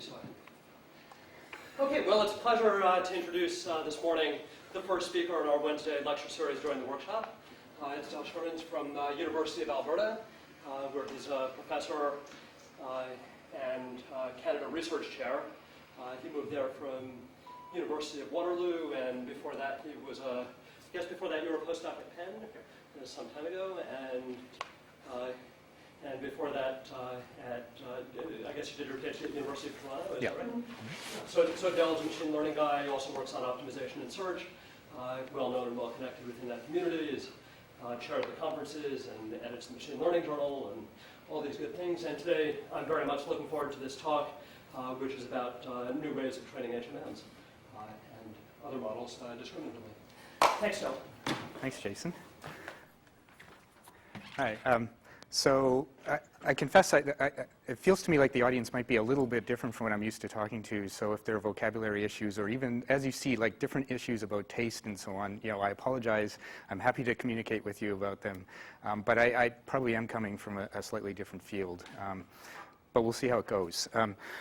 so. Okay, well, it's a pleasure to introduce this morning the first speaker in our Wednesday lecture series during the workshop. It's Schuurmans from University of Alberta, where he's a professor and Canada Research Chair. He moved there from University of Waterloo, and before that he was I guess before that you were a postdoc at Penn some time ago, and before that I guess you did your PhD at the University of Toronto, is that right? Mm-hmm. So Dell's a machine learning guy, also works on optimization and search, well known and well connected within that community, is chair of the conferences and edits the machine learning journal and all these good things. And today I'm very much looking forward to this talk, which is about new ways of training HMMs and other models discriminatively. Thanks, Del. Thanks, Jason. All right. So I confess it feels to me like the audience might be a little bit different from what I'm used to talking to. So if there are vocabulary issues or even, as you see, like different issues about taste and so on, I apologize. I'm happy to communicate with you about them. But I probably am coming from a slightly different field. But we'll see how it goes.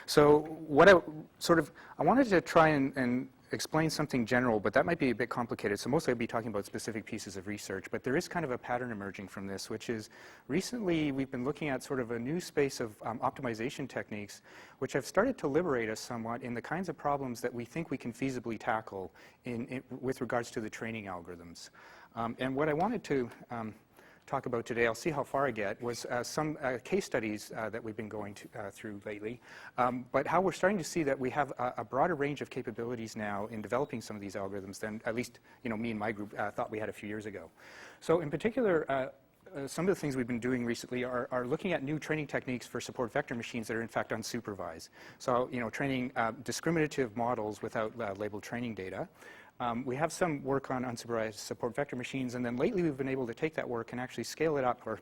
So what I wanted to try and explain something general, but that might be a bit complicated. So mostly I'll be talking about specific pieces of research, but there is kind of a pattern emerging from this, which is recently we've been looking at sort of a new space of optimization techniques, which have started to liberate us somewhat in the kinds of problems that we think we can feasibly tackle with regards to the training algorithms. And what I wanted to talk about today, I'll see how far I get, was some case studies that we've been going through lately, but how we're starting to see that we have a broader range of capabilities now in developing some of these algorithms than at least me and my group thought we had a few years ago. So in particular, some of the things we've been doing recently are looking at new training techniques for support vector machines that are in fact unsupervised. So training discriminative models without labeled training data. We have some work on unsupervised support vector machines, and then lately we've been able to take that work and actually scale it up or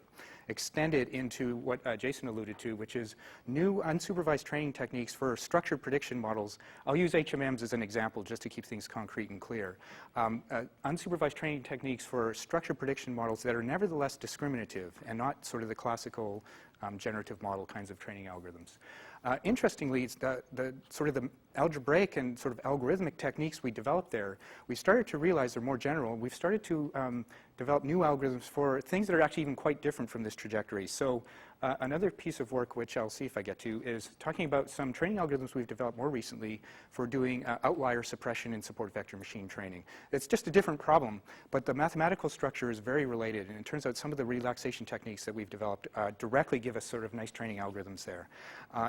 extend it into what Jason alluded to, which is new unsupervised training techniques for structured prediction models. I'll use HMMs as an example just to keep things concrete and clear. Unsupervised training techniques for structured prediction models that are nevertheless discriminative and not sort of the classical generative model kinds of training algorithms. Interestingly, it's the sort of the algebraic and sort of algorithmic techniques we developed there, we started to realize they're more general. We've started to develop new algorithms for things that are actually even quite different from this trajectory. So another piece of work, which I'll see if I get to, is talking about some training algorithms we've developed more recently for doing outlier suppression in support vector machine training. It's just a different problem, but the mathematical structure is very related, and it turns out some of the relaxation techniques that we've developed directly give us sort of nice training algorithms there.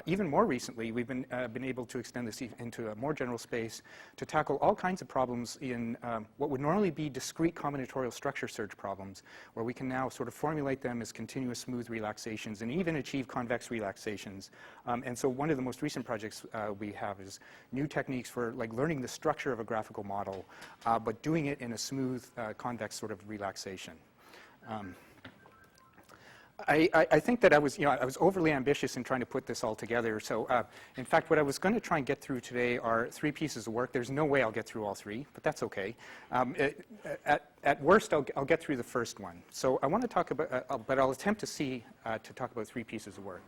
Even more recently, we've been able to extend this into a more general space to tackle all kinds of problems in what would normally be discrete combinatorial structure search problems, where we can now sort of formulate them as continuous smooth relaxations and even achieve convex relaxations. And so one of the most recent projects we have is new techniques for like learning the structure of a graphical model, but doing it in a smooth convex sort of relaxation. I think that I was overly ambitious in trying to put this all together. So, in fact, what I was going to try and get through today are 3 pieces of work. There's no way I'll get through all 3, but that's okay. At worst, I'll get through the first one. So I want to talk about, but I'll attempt to talk about 3 pieces of work.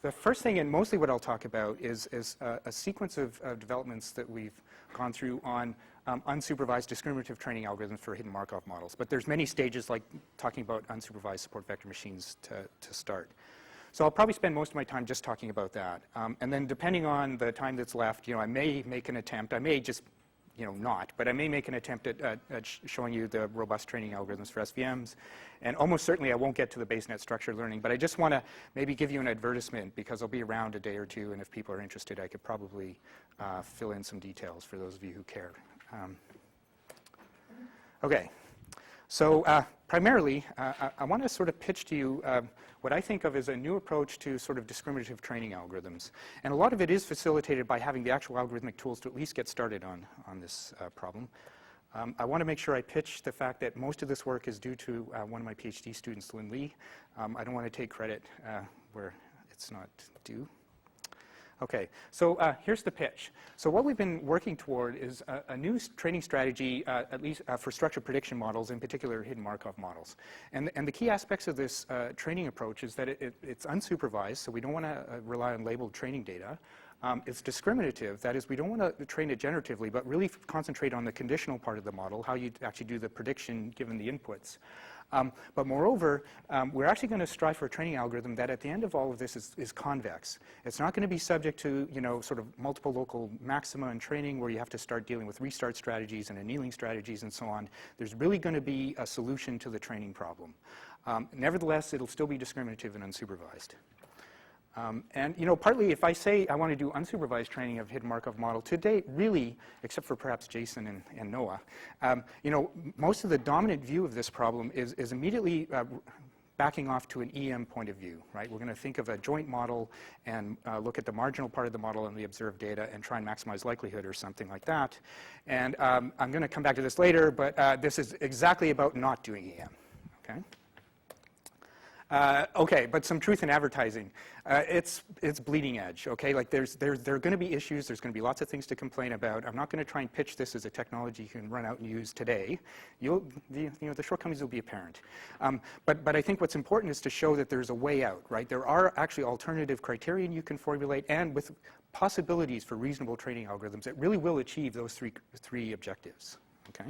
The first thing, and mostly what I'll talk about, is a sequence of developments that we've gone through on unsupervised discriminative training algorithms for hidden Markov models. But there's many stages, like talking about unsupervised support vector machines to start. So I'll probably spend most of my time just talking about that. And then depending on the time that's left, I may make an attempt. I may just not, but I may make an attempt at showing you the robust training algorithms for SVMs. And almost certainly I won't get to the BaseNet structured learning, but I just want to maybe give you an advertisement because I'll be around a day or two, and if people are interested, I could probably fill in some details for those of you who care. Okay, so primarily I want to sort of pitch to you what I think of as a new approach to sort of discriminative training algorithms. And a lot of it is facilitated by having the actual algorithmic tools to at least get started on this problem. I want to make sure I pitch the fact that most of this work is due to one of my PhD students, Lynn Lee. I don't want to take credit where it's not due. Okay, so here's the pitch. So what we've been working toward is a new training strategy, at least for structured prediction models, in particular hidden Markov models. And the key aspects of this training approach is that it's unsupervised, so we don't want to rely on labeled training data. It's discriminative. That is, we don't want to train it generatively, but really concentrate on the conditional part of the model, how you actually do the prediction given the inputs. But moreover, we're actually going to strive for a training algorithm that at the end of all of this is convex. It's not going to be subject to, sort of multiple local maxima in training where you have to start dealing with restart strategies and annealing strategies and so on. There's really going to be a solution to the training problem. Nevertheless, it'll still be discriminative and unsupervised. And partly if I say I want to do unsupervised training of hidden Markov model, to date, really, except for perhaps Jason and Noah, most of the dominant view of this problem is immediately backing off to an EM point of view, right? We're going to think of a joint model and look at the marginal part of the model and the observed data and try and maximize likelihood or something like that. And I'm going to come back to this later, but this is exactly about not doing EM, okay? Okay, but some truth in advertising. It's bleeding edge, okay? Like there are going to be issues. There's going to be lots of things to complain about. I'm not going to try and pitch this as a technology you can run out and use today. The shortcomings will be apparent. But I think what's important is to show that there's a way out, right? There are actually alternative criterion you can formulate, and with possibilities for reasonable training algorithms that really will achieve those three objectives, okay?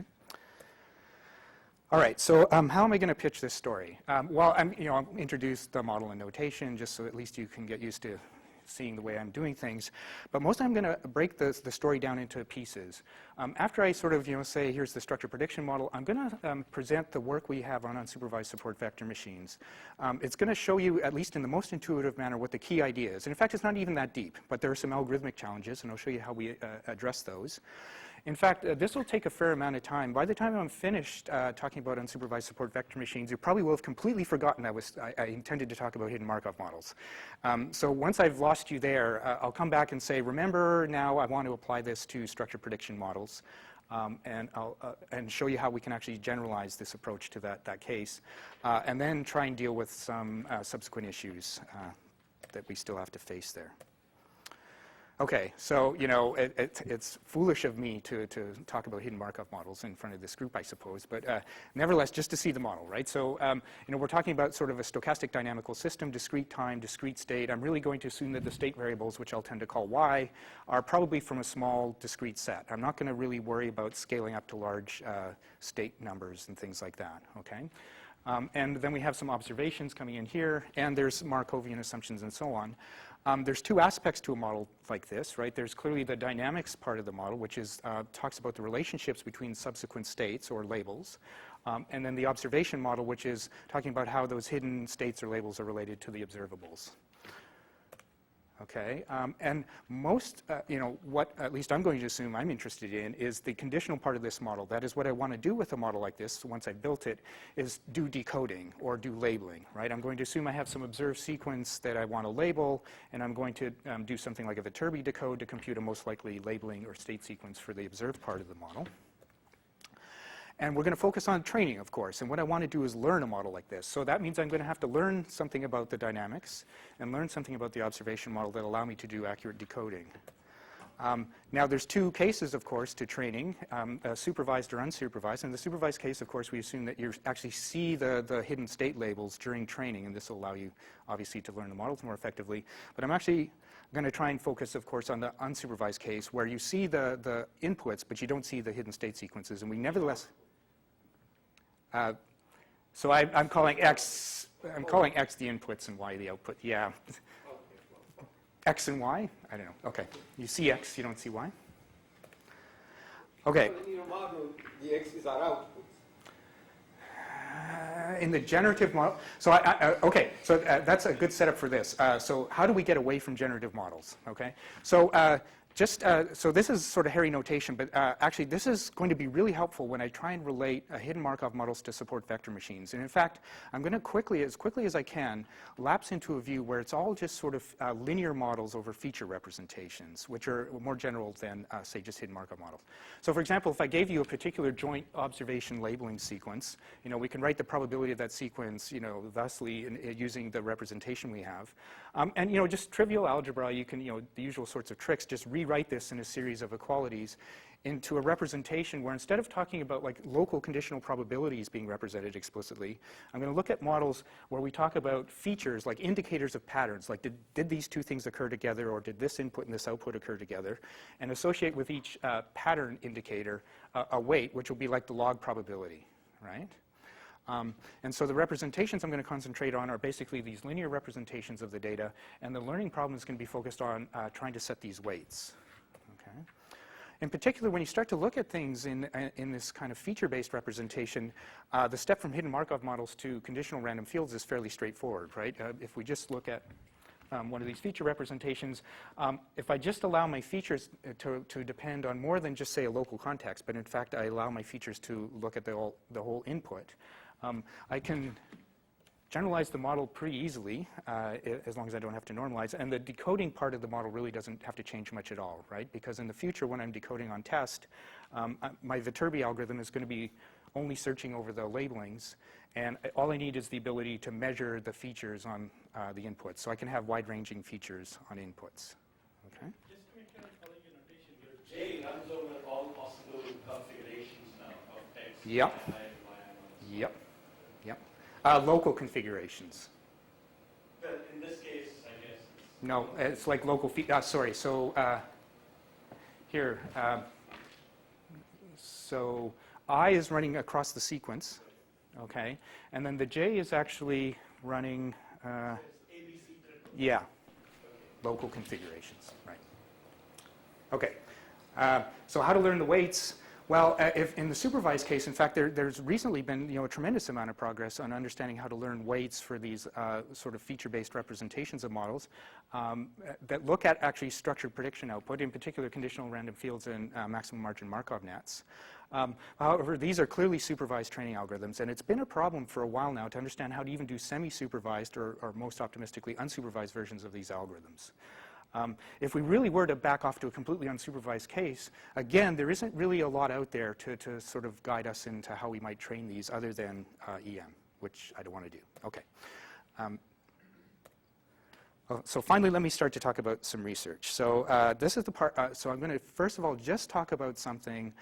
All right, so how am I going to pitch this story? Well, I'll introduce the model and notation just so at least you can get used to seeing the way I'm doing things. But mostly I'm going to break the story down into pieces. After I sort of say here's the structure prediction model, I'm going to present the work we have on unsupervised support vector machines. It's going to show you, at least in the most intuitive manner, what the key idea is. And in fact, it's not even that deep, but there are some algorithmic challenges, and I'll show you how we address those. In fact, this will take a fair amount of time. By the time I'm finished talking about unsupervised support vector machines, you probably will have completely forgotten I intended to talk about hidden Markov models. So once I've lost you there, I'll come back and say, remember now I want to apply this to structure prediction models. And show you how we can actually generalize this approach to that case. And then try and deal with some subsequent issues that we still have to face there. Okay, so it's foolish of me to talk about hidden Markov models in front of this group, I suppose, but nevertheless, just to see the model, right? So we're talking about sort of a stochastic dynamical system, discrete time, discrete state. I'm really going to assume that the state variables, which I'll tend to call y, are probably from a small discrete set. I'm not going to really worry about scaling up to large state numbers and things like that, okay? And then we have some observations coming in here, and there's Markovian assumptions and so on. There's two aspects to a model like this, right? There's clearly the dynamics part of the model, which is talks about the relationships between subsequent states or labels, and then the observation model, which is talking about how those hidden states or labels are related to the observables. Okay, and most, what at least I'm going to assume I'm interested in is the conditional part of this model. That is what I want to do with a model like this once I've built it, is do decoding or do labeling, right? I'm going to assume I have some observed sequence that I want to label, and I'm going to do something like a Viterbi decode to compute a most likely labeling or state sequence for the observed part of the model. And we're going to focus on training, of course. And what I want to do is learn a model like this. So that means I'm going to have to learn something about the dynamics and learn something about the observation model that allow me to do accurate decoding. Now, there's two cases, of course, to training, supervised or unsupervised. In the supervised case, of course, we assume that you actually see the hidden state labels during training. And this will allow you, obviously, to learn the models more effectively. But I'm actually going to try and focus, of course, on the unsupervised case, where you see the inputs, but you don't see the hidden state sequences. And we nevertheless... so I'm calling X the inputs and Y the output. Yeah. X and Y? I don't know. Okay. You see X, you don't see Y? Okay. So in your model, the X's are outputs. In the generative model, so okay, so that's a good setup for this. So how do we get away from generative models? Okay. So so this is sort of hairy notation, but actually this is going to be really helpful when I try and relate hidden Markov models to support vector machines. And in fact, I'm going to as quickly as I can, lapse into a view where it's all just sort of linear models over feature representations, which are more general than, say, just hidden Markov models. So for example, if I gave you a particular joint observation labeling sequence, we can write the probability of that sequence, thusly using the representation we have. And just trivial algebra, you can, the usual sorts of tricks, just rewrite this in a series of equalities. into a representation where instead of talking about like local conditional probabilities being represented explicitly, I'm going to look at models where we talk about features like indicators of patterns, like did these two things occur together, or did this input and this output occur together, and associate with each pattern indicator a weight, which will be like the log probability, right? And so the representations I'm going to concentrate on are basically these linear representations of the data, and the learning problem is going to be focused on trying to set these weights. Okay? In particular, when you start to look at things in this kind of feature-based representation, the step from hidden Markov models to conditional random fields is fairly straightforward, right? If we just look at one of these feature representations, if I just allow my features to depend on more than just, say, a local context, but in fact I allow my features to look at the whole input, I can generalize the model pretty easily, as long as I don't have to normalize. And the decoding part of the model really doesn't have to change much at all, right? Because in the future, when I'm decoding on test, my Viterbi algorithm is going to be only searching over the labelings, and all I need is the ability to measure the features on the inputs. So I can have wide-ranging features on inputs. Okay? Just to make sure I'm following your notation, your J runs over all possible configurations now of X, Yep. Y, Y, Yep. Yep. Local configurations. But in this case, I guess. No, it's like local sorry, so here. So I is running across the sequence, okay? And then the J is actually running, ABC. yeah, local configurations, right. Okay, so how to learn the weights? Well, if in the supervised case, in fact, there's recently been a tremendous amount of progress on understanding how to learn weights for these sort of feature-based representations of models that look at actually structured prediction output, in particular conditional random fields and maximum margin Markov nets. However, these are clearly supervised training algorithms, and it's been a problem for a while now to understand how to even do semi-supervised or most optimistically unsupervised versions of these algorithms. If we really were to back off to a completely unsupervised case, again, there isn't really a lot out there to sort of guide us into how we might train these other than EM, which I don't want to do. Okay. So finally, let me start to talk about some research. So this is the part, so I'm going to first of all just talk about something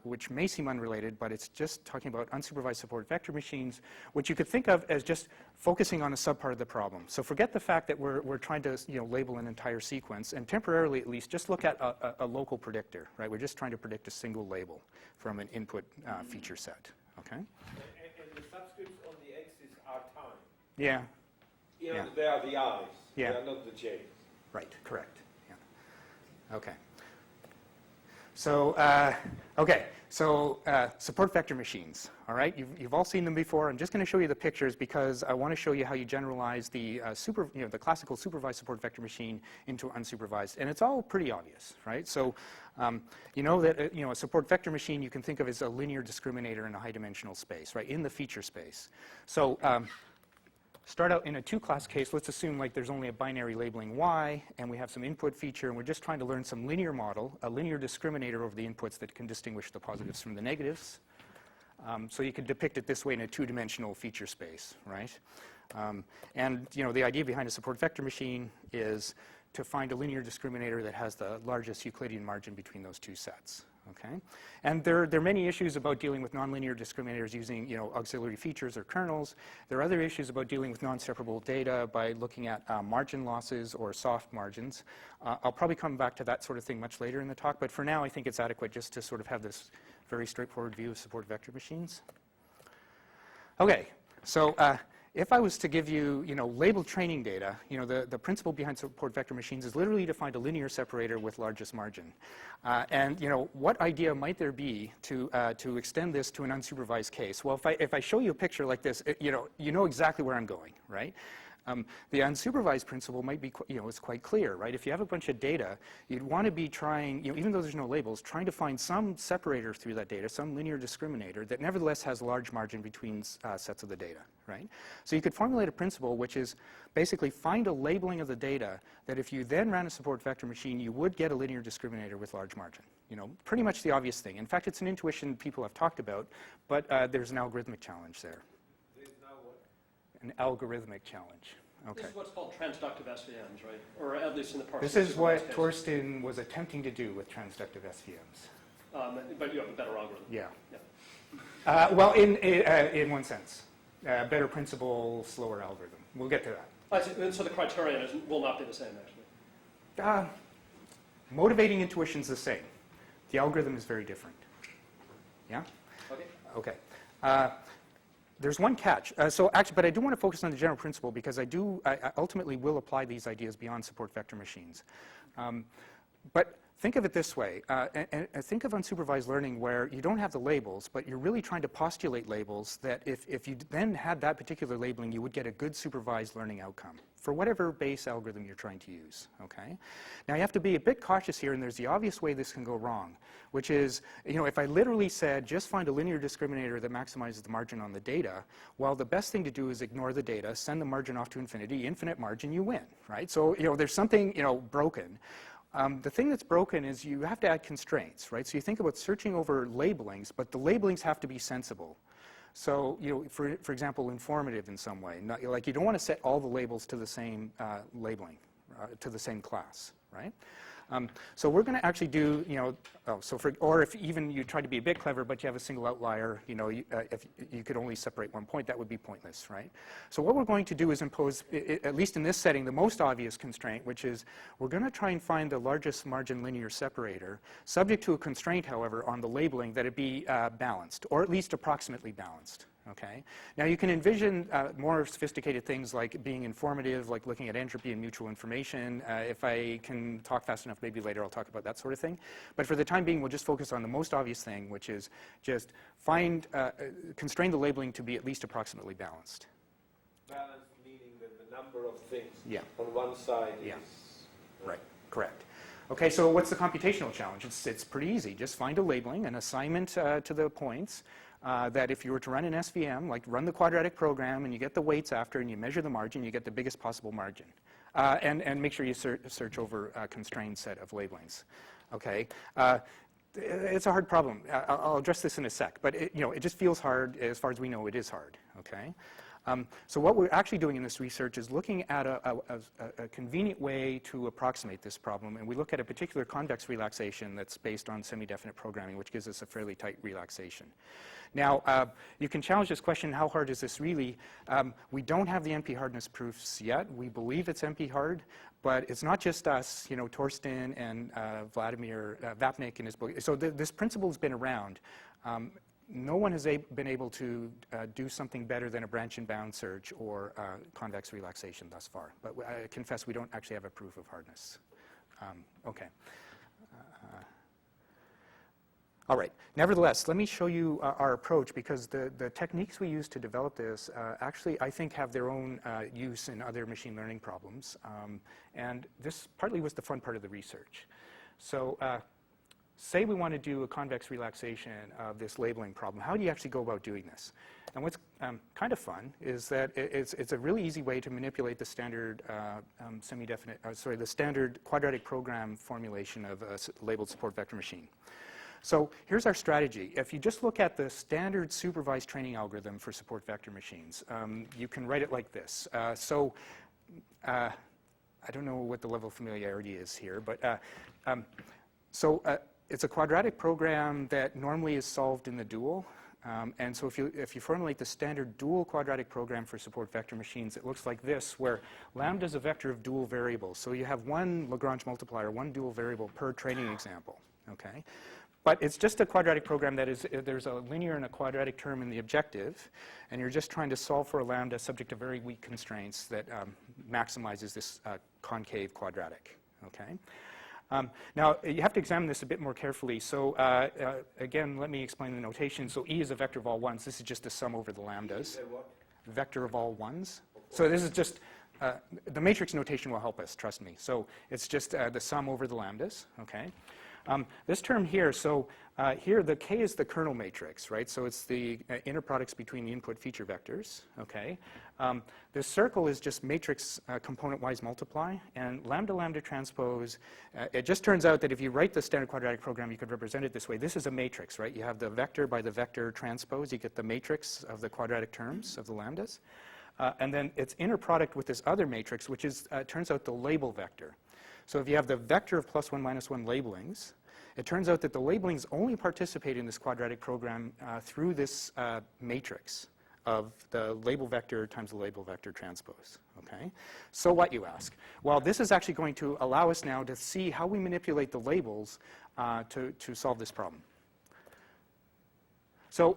which may seem unrelated, but it's just talking about unsupervised support vector machines, which you could think of as just focusing on a subpart of the problem. So forget the fact that we're trying to label an entire sequence, and temporarily at least just look at a local predictor, right? We're just trying to predict a single label from an input feature set, okay? And the subscripts on the X's are time. Yeah. Yeah. They are the I's. Yeah. They are not the J's. Right, correct. Yeah. Okay. So, support vector machines, all right? You've all seen them before. I'm just going to show you the pictures because I want to show you how you generalize the the classical supervised support vector machine into unsupervised, and it's all pretty obvious, right? So, you know that a support vector machine you can think of as a linear discriminator in a high-dimensional space, right? In the feature space. So. Start out in a two-class case. Let's assume like there's only a binary labeling Y, and we have some input feature, and we're just trying to learn some linear model, a linear discriminator over the inputs that can distinguish the positives from the negatives. So you could depict it this way in a two-dimensional feature space, right? And the idea behind a support vector machine is to find a linear discriminator that has the largest Euclidean margin between those two sets. Okay, and there are many issues about dealing with nonlinear discriminators using auxiliary features or kernels. There are other issues about dealing with non-separable data by looking at margin losses or soft margins. I'll probably come back to that sort of thing much later in the talk, but for now I think it's adequate just to sort of have this very straightforward view of support vector machines. Okay, so if I was to give you, labeled training data, the principle behind support vector machines is literally to find a linear separator with largest margin. And, what idea might there be to extend this to an unsupervised case? Well, if I show you a picture like this, you know exactly where I'm going, right? The unsupervised principle might be, it's quite clear, right? If you have a bunch of data, you'd want to be trying, even though there's no labels, trying to find some separator through that data, some linear discriminator that nevertheless has a large margin between sets of the data, right? So you could formulate a principle which is basically find a labeling of the data that if you then ran a support vector machine, you would get a linear discriminator with large margin. Pretty much the obvious thing. In fact, it's an intuition people have talked about, but there's an algorithmic challenge there. An algorithmic challenge. Okay. This is what's called transductive SVMs, right? Or at least in the part. This is what Torsten was attempting to do with transductive SVMs. But you have a better algorithm. Yeah. Yeah. Well, in one sense. Better principle, slower algorithm. We'll get to that. I see. So the criterion will not be the same, actually. Motivating intuition's the same. The algorithm is very different. Yeah? Okay. Okay. There's one catch. But I do want to focus on the general principle because I ultimately will apply these ideas beyond support vector machines. But think of it this way. And think of unsupervised learning where you don't have the labels, but you're really trying to postulate labels that if you then had that particular labeling, you would get a good supervised learning outcome for whatever base algorithm you're trying to use. Okay? Now, you have to be a bit cautious here, and there's the obvious way this can go wrong, which is, if I literally said, just find a linear discriminator that maximizes the margin on the data, well, the best thing to do is ignore the data, send the margin off to infinity, infinite margin, you win, right? So, there's something, broken. The thing that's broken is you have to add constraints, right? So you think about searching over labelings, but the labelings have to be sensible. So, for example, informative in some way. Like you don't want to set all the labels to the same labeling, to the same class, right? So we're going to actually do, or if even you try to be a bit clever, but you have a single outlier, if you could only separate one point, that would be pointless, right? So what we're going to do is impose, at least in this setting, the most obvious constraint, which is we're going to try and find the largest margin linear separator, subject to a constraint, however, on the labeling that it be balanced, or at least approximately balanced. Okay. Now you can envision more sophisticated things like being informative, like looking at entropy and mutual information. If I can talk fast enough, maybe later I'll talk about that sort of thing. But for the time being, we'll just focus on the most obvious thing, which is just constrain the labeling to be at least approximately balanced. Balanced meaning that the number of things Yeah. on one side Yeah. is... Right. Correct. Okay, so what's the computational challenge? It's pretty easy. Just find a labeling, an assignment to the points. That if you were to run an SVM, like run the quadratic program and you get the weights after and you measure the margin, you get the biggest possible margin. And make sure you search over a constrained set of labelings. Okay. It's a hard problem. I'll address this in a sec, but it just feels hard. As far as we know, it is hard. Okay. So what we're actually doing in this research is looking at a convenient way to approximate this problem, and we look at a particular convex relaxation that's based on semi-definite programming, which gives us a fairly tight relaxation. Now, you can challenge this question, how hard is this really? We don't have the NP hardness proofs yet. We believe it's NP hard, but it's not just us, Torsten and Vladimir Vapnik in his book. So this principle has been around. No one has been able to do something better than a branch and bound search or convex relaxation thus far. But I confess we don't actually have a proof of hardness. Okay. All right. Nevertheless, let me show you our approach, because the techniques we use to develop this actually, I think, have their own use in other machine learning problems. And this partly was the fun part of the research. So say we want to do a convex relaxation of this labeling problem. How do you actually go about doing this? And what's kind of fun is that it's a really easy way to manipulate the standard the standard quadratic program formulation of a labeled support vector machine. So here's our strategy. If you just look at the standard supervised training algorithm for support vector machines, you can write it like this. I don't know what the level of familiarity is here, but it's a quadratic program that normally is solved in the dual. And so if you formulate the standard dual quadratic program for support vector machines, it looks like this, where lambda is a vector of dual variables. So you have one Lagrange multiplier, one dual variable per training example. Okay? But it's just a quadratic program that is, there's a linear and a quadratic term in the objective, and you're just trying to solve for a lambda subject to very weak constraints that maximizes this concave quadratic. Okay? Now, you have to examine this a bit more carefully. So again, let me explain the notation. So E is a vector of all ones. This is just a sum over the lambdas. Vector of all ones. So this is just, the matrix notation will help us, trust me. So it's just the sum over the lambdas. Okay? This term here, so here the K is the kernel matrix, right? So it's the inner products between the input feature vectors, okay? This circle is just matrix component-wise multiply, and lambda lambda transpose, it just turns out that if you write the standard quadratic program, you could represent it this way. This is a matrix, right? You have the vector by the vector transpose, you get the matrix of the quadratic terms of the lambdas, and then its inner product with this other matrix, which is, turns out, the label vector. So if you have the vector of +1, -1 labelings, it turns out that the labelings only participate in this quadratic program through this matrix of the label vector times the label vector transpose, okay? So what, you ask? Well, this is actually going to allow us now to see how we manipulate the labels to solve this problem. So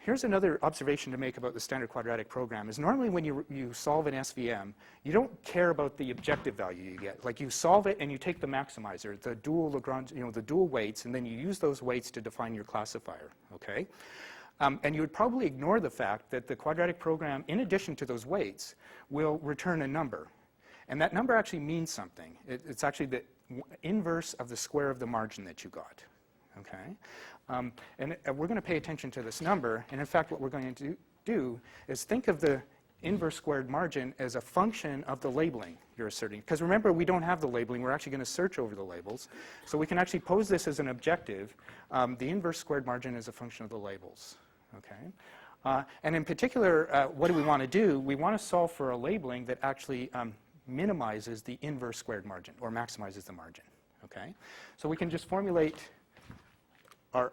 here's another observation to make about the standard quadratic program is normally when you solve an SVM, you don't care about the objective value you get. Like you solve it and you take the maximizer, the dual Lagrange, the dual weights, and then you use those weights to define your classifier, okay? And you would probably ignore the fact that the quadratic program, in addition to those weights, will return a number. And that number actually means something. It's actually the inverse of the square of the margin that you got, okay? And we're going to pay attention to this number. And in fact, what we're going to do is think of the inverse squared margin as a function of the labeling you're asserting. Because remember, we don't have the labeling. We're actually going to search over the labels. So we can actually pose this as an objective. The inverse squared margin is a function of the labels. Okay? And in particular, what do we want to do? We want to solve for a labeling that actually minimizes the inverse squared margin or maximizes the margin. Okay? So we can just formulate our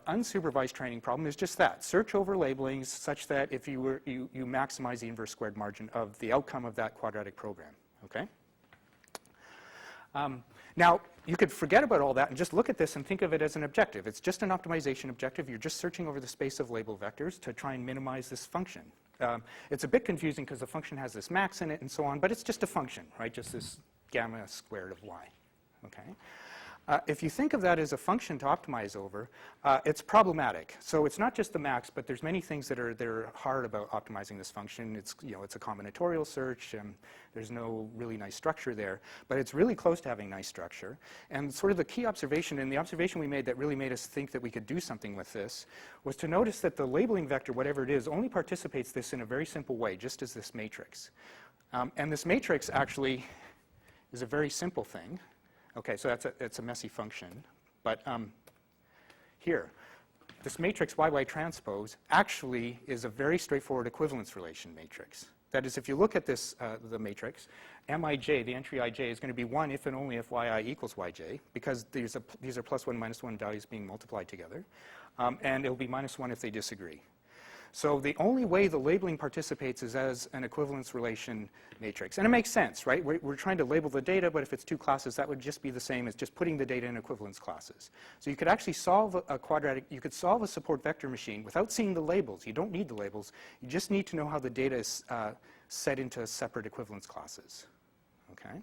unsupervised training problem is just that. Search over labelings such that if you maximize the inverse squared margin of the outcome of that quadratic program. Okay? Now, you could forget about all that and just look at this and think of it as an objective. It's just an optimization objective. You're just searching over the space of label vectors to try and minimize this function. It's a bit confusing because the function has this max in it and so on, but it's just a function, right? Just this gamma squared of y. Okay? If you think of that as a function to optimize over, it's problematic. So it's not just the max, but there's many things that are hard about optimizing this function. It's, it's a combinatorial search. There's no really nice structure there. But it's really close to having nice structure. And sort of the key observation, and the observation we made that really made us think that we could do something with this, was to notice that the labeling vector, whatever it is, only participates this in a very simple way, just as this matrix. And this matrix actually is a very simple thing. Okay, so it's a messy function. But here, this matrix YY transpose actually is a very straightforward equivalence relation matrix. That is, if you look at this, the matrix, Mij, the entry ij, is going to be 1 if and only if yi equals yj, because these are +1, -1 values being multiplied together. And it'll be -1 if they disagree. So the only way the labeling participates is as an equivalence relation matrix. And it makes sense, right? We're trying to label the data, but if it's two classes, that would just be the same as just putting the data in equivalence classes. So you could actually solve a quadratic, you could solve a support vector machine without seeing the labels. You don't need the labels. You just need to know how the data is set into separate equivalence classes. Okay?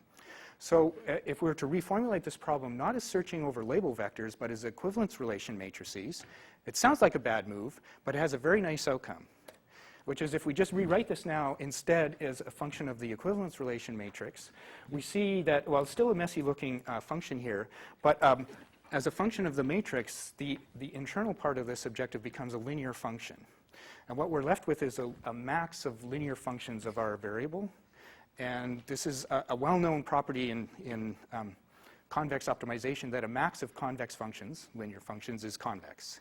So if we were to reformulate this problem not as searching over label vectors, but as equivalence relation matrices, it sounds like a bad move, but it has a very nice outcome, which is if we just rewrite this now instead as a function of the equivalence relation matrix, we see that, well, it's still a messy looking function here, but as a function of the matrix, the internal part of this objective becomes a linear function. And what we're left with is a max of linear functions of our variable. And this is a well-known property in convex optimization that a max of convex functions, linear functions, is convex.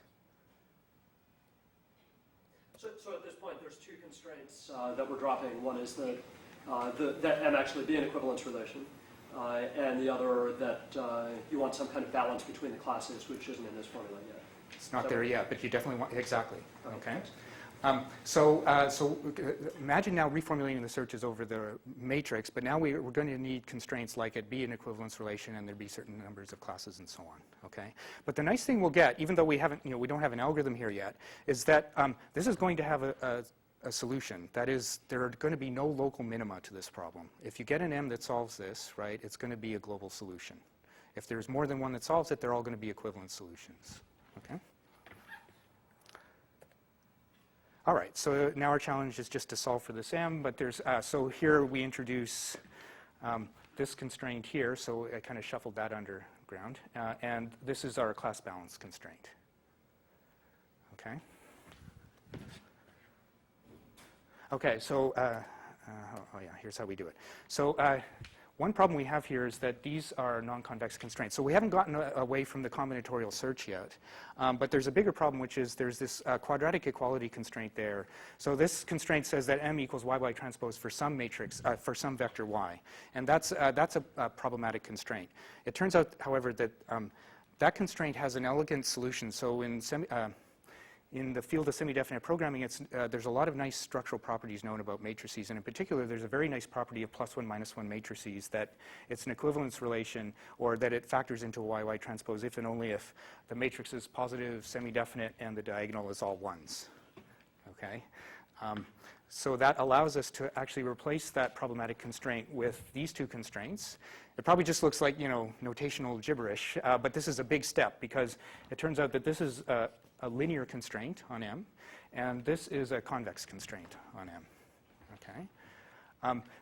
So at this point, there's two constraints that we're dropping. One is that M actually be an equivalence relation, and the other that you want some kind of balance between the classes, which isn't in this formula yet. It's not there yet, but you definitely want, exactly. Okay. Thanks. So imagine now reformulating the searches over the matrix, but now we're going to need constraints like it be an equivalence relation and there be certain numbers of classes and so on. Okay. But the nice thing we'll get, even though we haven't, we don't have an algorithm here yet, is that this is going to have a solution. That is, there are going to be no local minima to this problem. If you get an M that solves this, right, it's going to be a global solution. If there's more than one that solves it, they're all going to be equivalent solutions. Okay. All right, so now our challenge is just to solve for this M, but there's, so here we introduce this constraint here, so I kind of shuffled that underground, and this is our class balance constraint. Okay? Okay, so, oh yeah, here's how we do it. So one problem we have here is that these are non-convex constraints. So we haven't gotten away from the combinatorial search yet. But there's a bigger problem, which is there's this quadratic equality constraint there. So this constraint says that M equals YY transpose for some matrix, for some vector Y. And that's a problematic constraint. It turns out, however, that that constraint has an elegant solution. So in the field of semi-definite programming, there's a lot of nice structural properties known about matrices, and in particular, there's a very nice property of +1, -1 matrices that it's an equivalence relation, or that it factors into a YY transpose if and only if the matrix is positive, semi-definite, and the diagonal is all ones. Okay? So that allows us to actually replace that problematic constraint with these two constraints. It probably just looks like, notational gibberish, but this is a big step because it turns out that this is a linear constraint on M, and this is a convex constraint on M. Okay?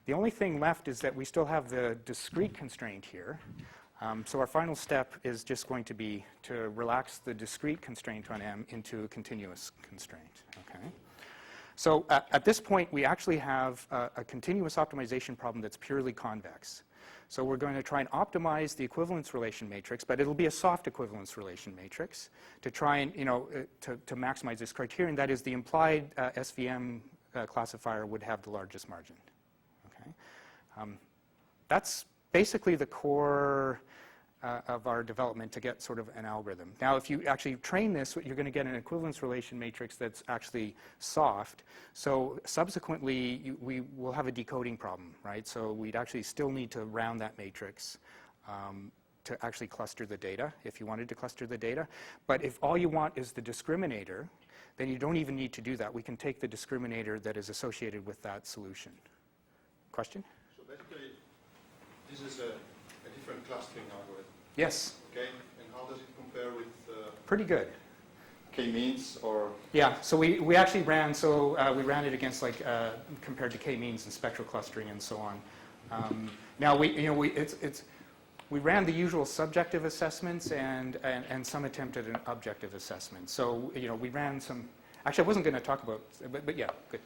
The only thing left is that we still have the discrete constraint here. So our final step is just going to be to relax the discrete constraint on M into a continuous constraint. Okay? So at this point, we actually have a continuous optimization problem that's purely convex. So we're going to try and optimize the equivalence relation matrix, but it'll be a soft equivalence relation matrix to try and, to maximize this criterion. That is, the implied SVM classifier would have the largest margin. Okay? That's basically the core of our development to get sort of an algorithm. Now, if you actually train this, you're going to get an equivalence relation matrix that's actually soft. So subsequently, we will have a decoding problem, right? So we'd actually still need to round that matrix to actually cluster the data, if you wanted to cluster the data. But if all you want is the discriminator, then you don't even need to do that. We can take the discriminator that is associated with that solution. Question? So basically, this is a different clustering algorithm. Yes. Okay, and how does it compare with Pretty good. k-means or? Yeah, so we actually ran, we ran it against compared to k-means and spectral clustering and so on. Now we ran the usual subjective assessments and some attempt at an objective assessment. So we ran some. Actually, I wasn't going to talk about, but yeah, good.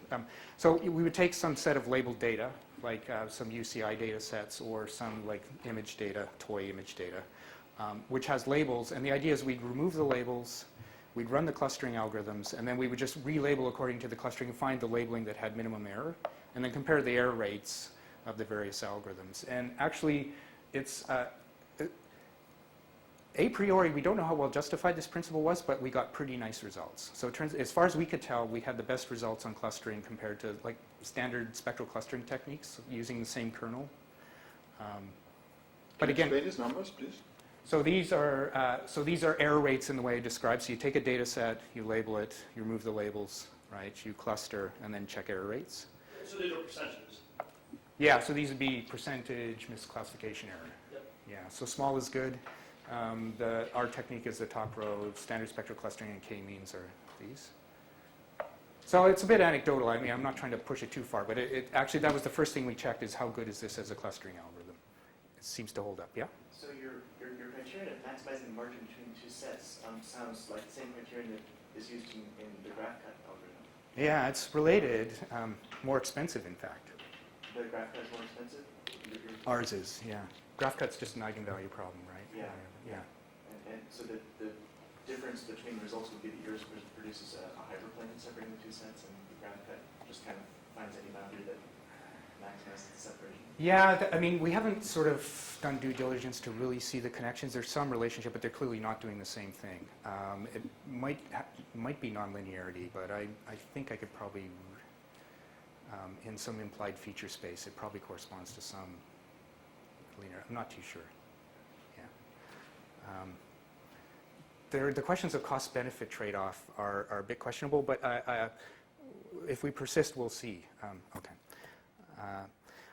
So we would take some set of labeled data, like some UCI data sets or some image data, toy image data, which has labels. And the idea is we'd remove the labels, we'd run the clustering algorithms, and then we would just relabel according to the clustering and find the labeling that had minimum error, and then compare the error rates of the various algorithms. And actually, it's a priori, we don't know how well justified this principle was, but we got pretty nice results. So it turns, as far as we could tell, we had the best results on clustering compared to standard spectral clustering techniques using the same kernel. But again, explain these numbers, please. so these are error rates in the way I described. So you take a data set, you label it, you remove the labels, right? You cluster and then check error rates. So these are percentages. Yeah. So these would be percentage misclassification error. Yep. Yeah. So small is good. Our technique is the top row. Standard spectral clustering and k-means are these. So it's a bit anecdotal. I mean, I'm not trying to push it too far, but actually that was the first thing we checked is how good is this as a clustering algorithm. It seems to hold up, yeah? So your criterion of maximizing the margin between two sets sounds like the same criterion that is used in the graph cut algorithm. Yeah, it's related. More expensive, in fact. The graph cut is more expensive? Ours is, yeah. Graph cut's just an eigenvalue problem, right? Yeah. Yeah. And so the difference between the results would be that yours produces a hyperplane separating the two sets, and the graph cut just kind of finds any boundary that maximizes the separation. Yeah, I mean, we haven't sort of done due diligence to really see the connections. There's some relationship, but they're clearly not doing the same thing. It might be nonlinearity, but I think I could probably, in some implied feature space, it probably corresponds to some linear. I'm not too sure. The questions of cost-benefit trade-off are a bit questionable, but if we persist, we'll see. Okay.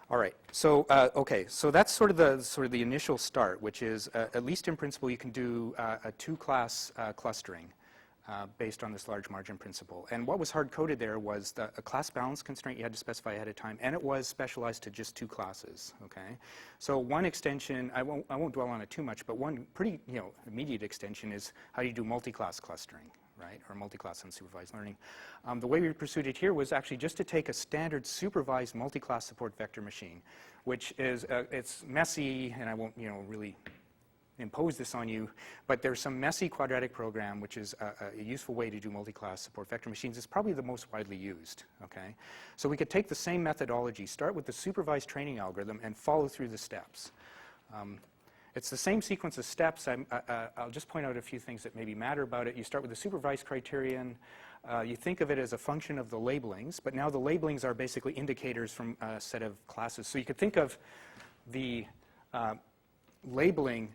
All right. So so that's sort of the initial start, which is at least in principle you can do a two-class clustering based on this large margin principle. And what was hard-coded there was a class balance constraint you had to specify ahead of time, and it was specialized to just two classes. Okay. So one extension, I won't dwell on it too much, but one pretty immediate extension is how do you do multi-class clustering, right, or multi-class unsupervised learning. The way we pursued it here was actually just to take a standard supervised multi-class support vector machine, which is it's messy, and I won't really impose this on you, but there's some messy quadratic program which is a useful way to do multi-class support vector machines. It's probably the most widely used, okay? So we could take the same methodology, start with the supervised training algorithm, and follow through the steps. It's the same sequence of steps. I'll just point out a few things that maybe matter about it. You start with the supervised criterion. You think of it as a function of the labelings, but now the labelings are basically indicators from a set of classes. So you could think of the labeling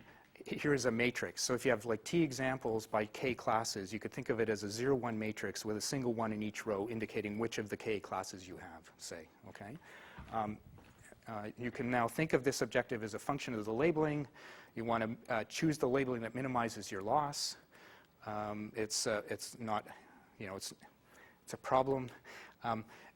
here is a matrix. So if you have like T examples by K classes, you could think of it as a 0, 1 matrix with a single 1 in each row indicating which of the K classes you have, say, okay? You can now think of this objective as a function of the labeling. You want to choose the labeling that minimizes your loss. It's not, you know, it's a problem.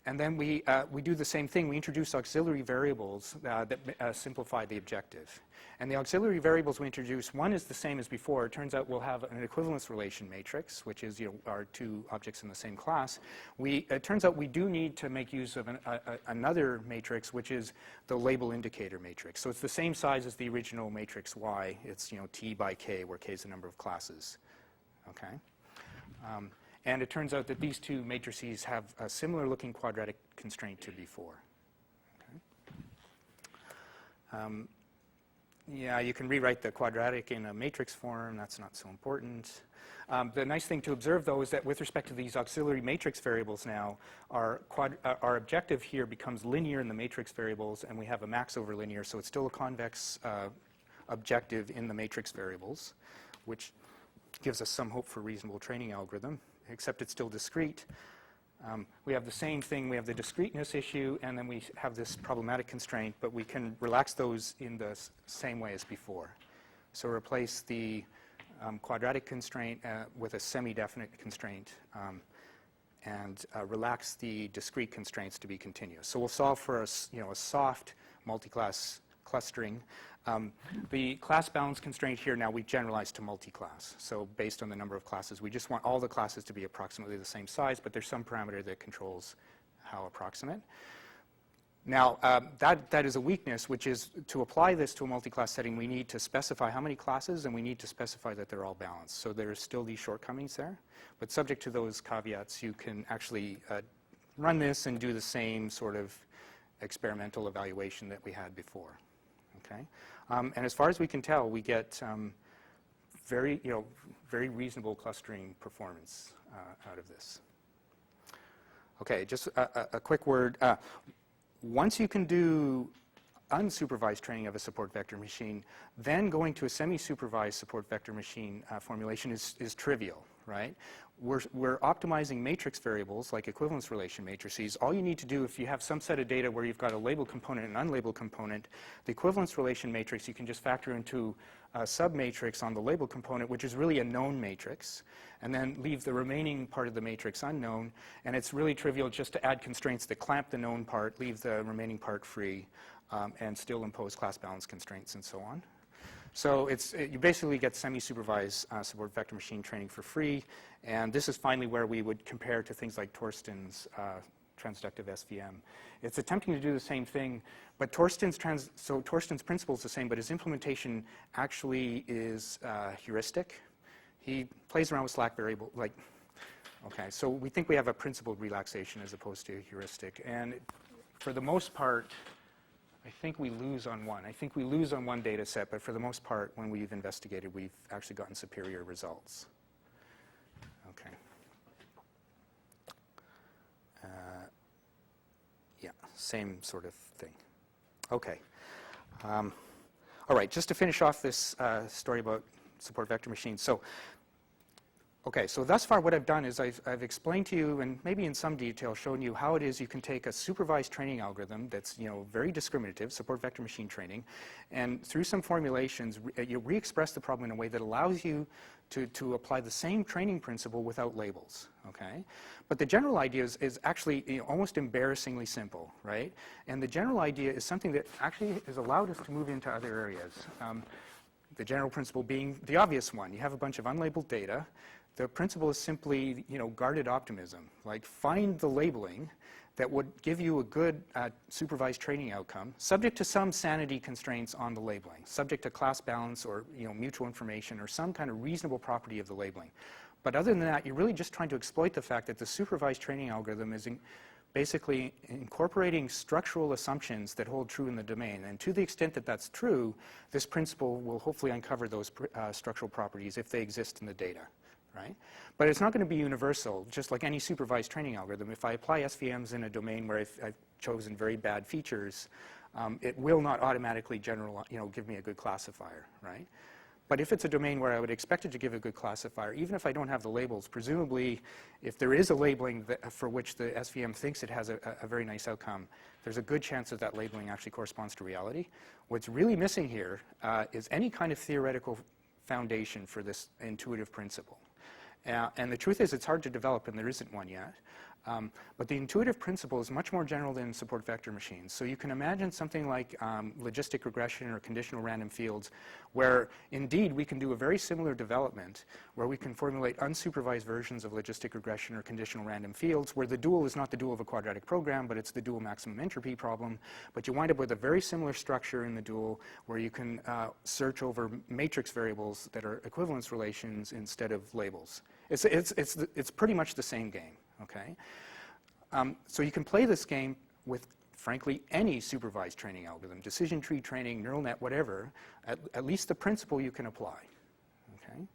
And then we do the same thing. We introduce auxiliary variables that simplify the objective. And the auxiliary variables we introduce, one is the same as before. It turns out we'll have an equivalence relation matrix, which is, you know, our two objects in the same class. It turns out we do need to make use of another matrix, which is the label indicator matrix. So it's the same size as the original matrix Y. It's, you know, T by K, where K is the number of classes. Okay. And it turns out that these two matrices have a similar looking quadratic constraint to before. Okay. Yeah, you can rewrite the quadratic in a matrix form. That's not so important. The nice thing to observe, though, is that with respect to these auxiliary matrix variables now, our objective here becomes linear in the matrix variables, and we have a max over linear, so it's still a convex objective in the matrix variables, which gives us some hope for reasonable training algorithm, except it's still discrete. We have the same thing. We have the discreteness issue, and then we have this problematic constraint, but we can relax those in the same way as before. So replace the quadratic constraint with a semi-definite constraint, and relax the discrete constraints to be continuous. So we'll solve for a soft multi-class clustering. The class balance constraint here now we've generalized to multi-class. So based on the number of classes, we just want all the classes to be approximately the same size, but there's some parameter that controls how approximate. Now, that is a weakness, which is to apply this to a multi-class setting, we need to specify how many classes, and we need to specify that they're all balanced. So there's still these shortcomings there. But subject to those caveats, you can actually run this and do the same sort of experimental evaluation that we had before. Okay? And as far as we can tell, we get very reasonable clustering performance out of this. Okay, just a quick word. Once you can do unsupervised training of a support vector machine, then going to a semi-supervised support vector machine formulation is trivial, right? We're optimizing matrix variables like equivalence relation matrices. All you need to do if you have some set of data where you've got a labeled component and an unlabeled component, the equivalence relation matrix you can just factor into a submatrix on the labeled component, which is really a known matrix, and then leave the remaining part of the matrix unknown. And it's really trivial just to add constraints that clamp the known part, leave the remaining part free, and still impose class balance constraints and so on. So you basically get semi-supervised support vector machine training for free, and this is finally where we would compare to things like Torsten's transductive SVM. It's attempting to do the same thing, but Torsten's principle is the same, but his implementation actually is heuristic. He plays around with slack variable, okay, so we think we have a principled relaxation as opposed to heuristic, and for the most part, I think we lose on one. I think we lose on one data set, but for the most part, when we've investigated, we've actually gotten superior results. Okay. Yeah, same sort of thing. Okay. All right, just to finish off this story about support vector machines. So thus far what I've done is I've explained to you, and maybe in some detail, shown you how it is you can take a supervised training algorithm that's very discriminative, support vector machine training, and through some formulations, you re-express the problem in a way that allows you to apply the same training principle without labels. Okay, but the general idea is actually almost embarrassingly simple, right? And the general idea is something that actually has allowed us to move into other areas. The general principle being the obvious one. You have a bunch of unlabeled data. The principle is simply, guarded optimism. Like, find the labeling that would give you a good supervised training outcome, subject to some sanity constraints on the labeling, subject to class balance or mutual information or some kind of reasonable property of the labeling. But other than that, you're really just trying to exploit the fact that the supervised training algorithm is basically incorporating structural assumptions that hold true in the domain. And to the extent that that's true, this principle will hopefully uncover those structural properties if they exist in the data, right? But it's not going to be universal, just like any supervised training algorithm. If I apply SVMs in a domain where I've chosen very bad features, it will not automatically give me a good classifier, right? But if it's a domain where I would expect it to give a good classifier, even if I don't have the labels, presumably if there is a labeling for which the SVM thinks it has a very nice outcome, there's a good chance that that labeling actually corresponds to reality. What's really missing here is any kind of theoretical foundation for this intuitive principle. And the truth is it's hard to develop, and there isn't one yet. But the intuitive principle is much more general than support vector machines. So you can imagine something like logistic regression or conditional random fields, where indeed we can do a very similar development, where we can formulate unsupervised versions of logistic regression or conditional random fields, where the dual is not the dual of a quadratic program, but it's the dual maximum entropy problem. But you wind up with a very similar structure in the dual, where you can search over matrix variables that are equivalence relations instead of labels. It's pretty much the same game. Okay, so you can play this game with, frankly, any supervised training algorithm, decision tree training, neural net, whatever. At least the principle you can apply. Okay,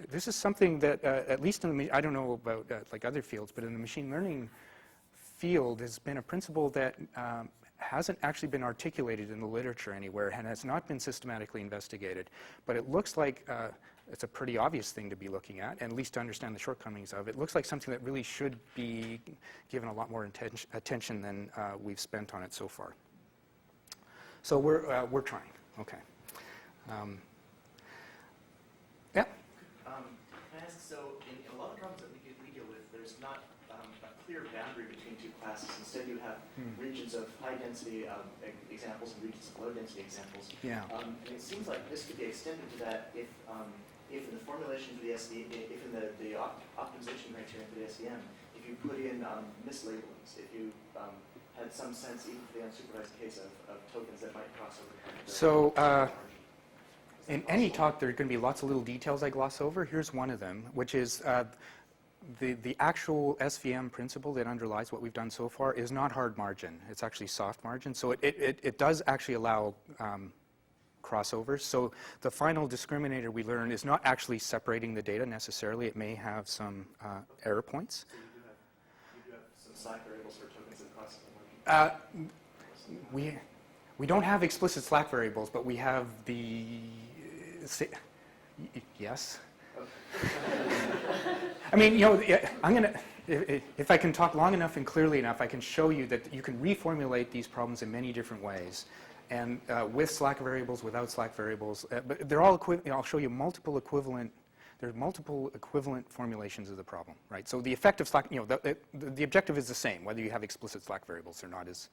this is something that, at least in the, I don't know about like other fields, but in the machine learning field, has been a principle that hasn't actually been articulated in the literature anywhere and has not been systematically investigated. But it looks like it's a pretty obvious thing to be looking at, and at least to understand the shortcomings of it. It looks like something that really should be given a lot more attention than we've spent on it so far. So we're trying. Okay. Yeah. Can I ask, so in a lot of problems that we deal with, there's not a clear boundary between two classes. Instead, you have regions of high density examples and regions of low density examples. Yeah. And it seems like this could be extended to that if in the formulation for the SVM, if in the optimization criterion for the SVM, if you put in mislabelings, if you had some sense, even for the unsupervised case, of tokens that might cross over. So in any talk, there are going to be lots of little details I gloss over. Here's one of them, which is the actual SVM principle that underlies what we've done so far is not hard margin. It's actually soft margin. So it does actually allow crossovers. So the final discriminator we learn is not actually separating the data necessarily. It may have some error points. So you do have some slack variables for tokens that cross the margin? We don't have explicit slack variables, but we have the... Yes? Okay. I mean, I'm going to... If I can talk long enough and clearly enough, I can show you that you can reformulate these problems in many different ways. And with slack variables, without slack variables, but they're all equivalent. I'll show you multiple equivalent. There's multiple equivalent formulations of the problem, right? So the effect of slack, the objective is the same, whether you have explicit slack variables or not is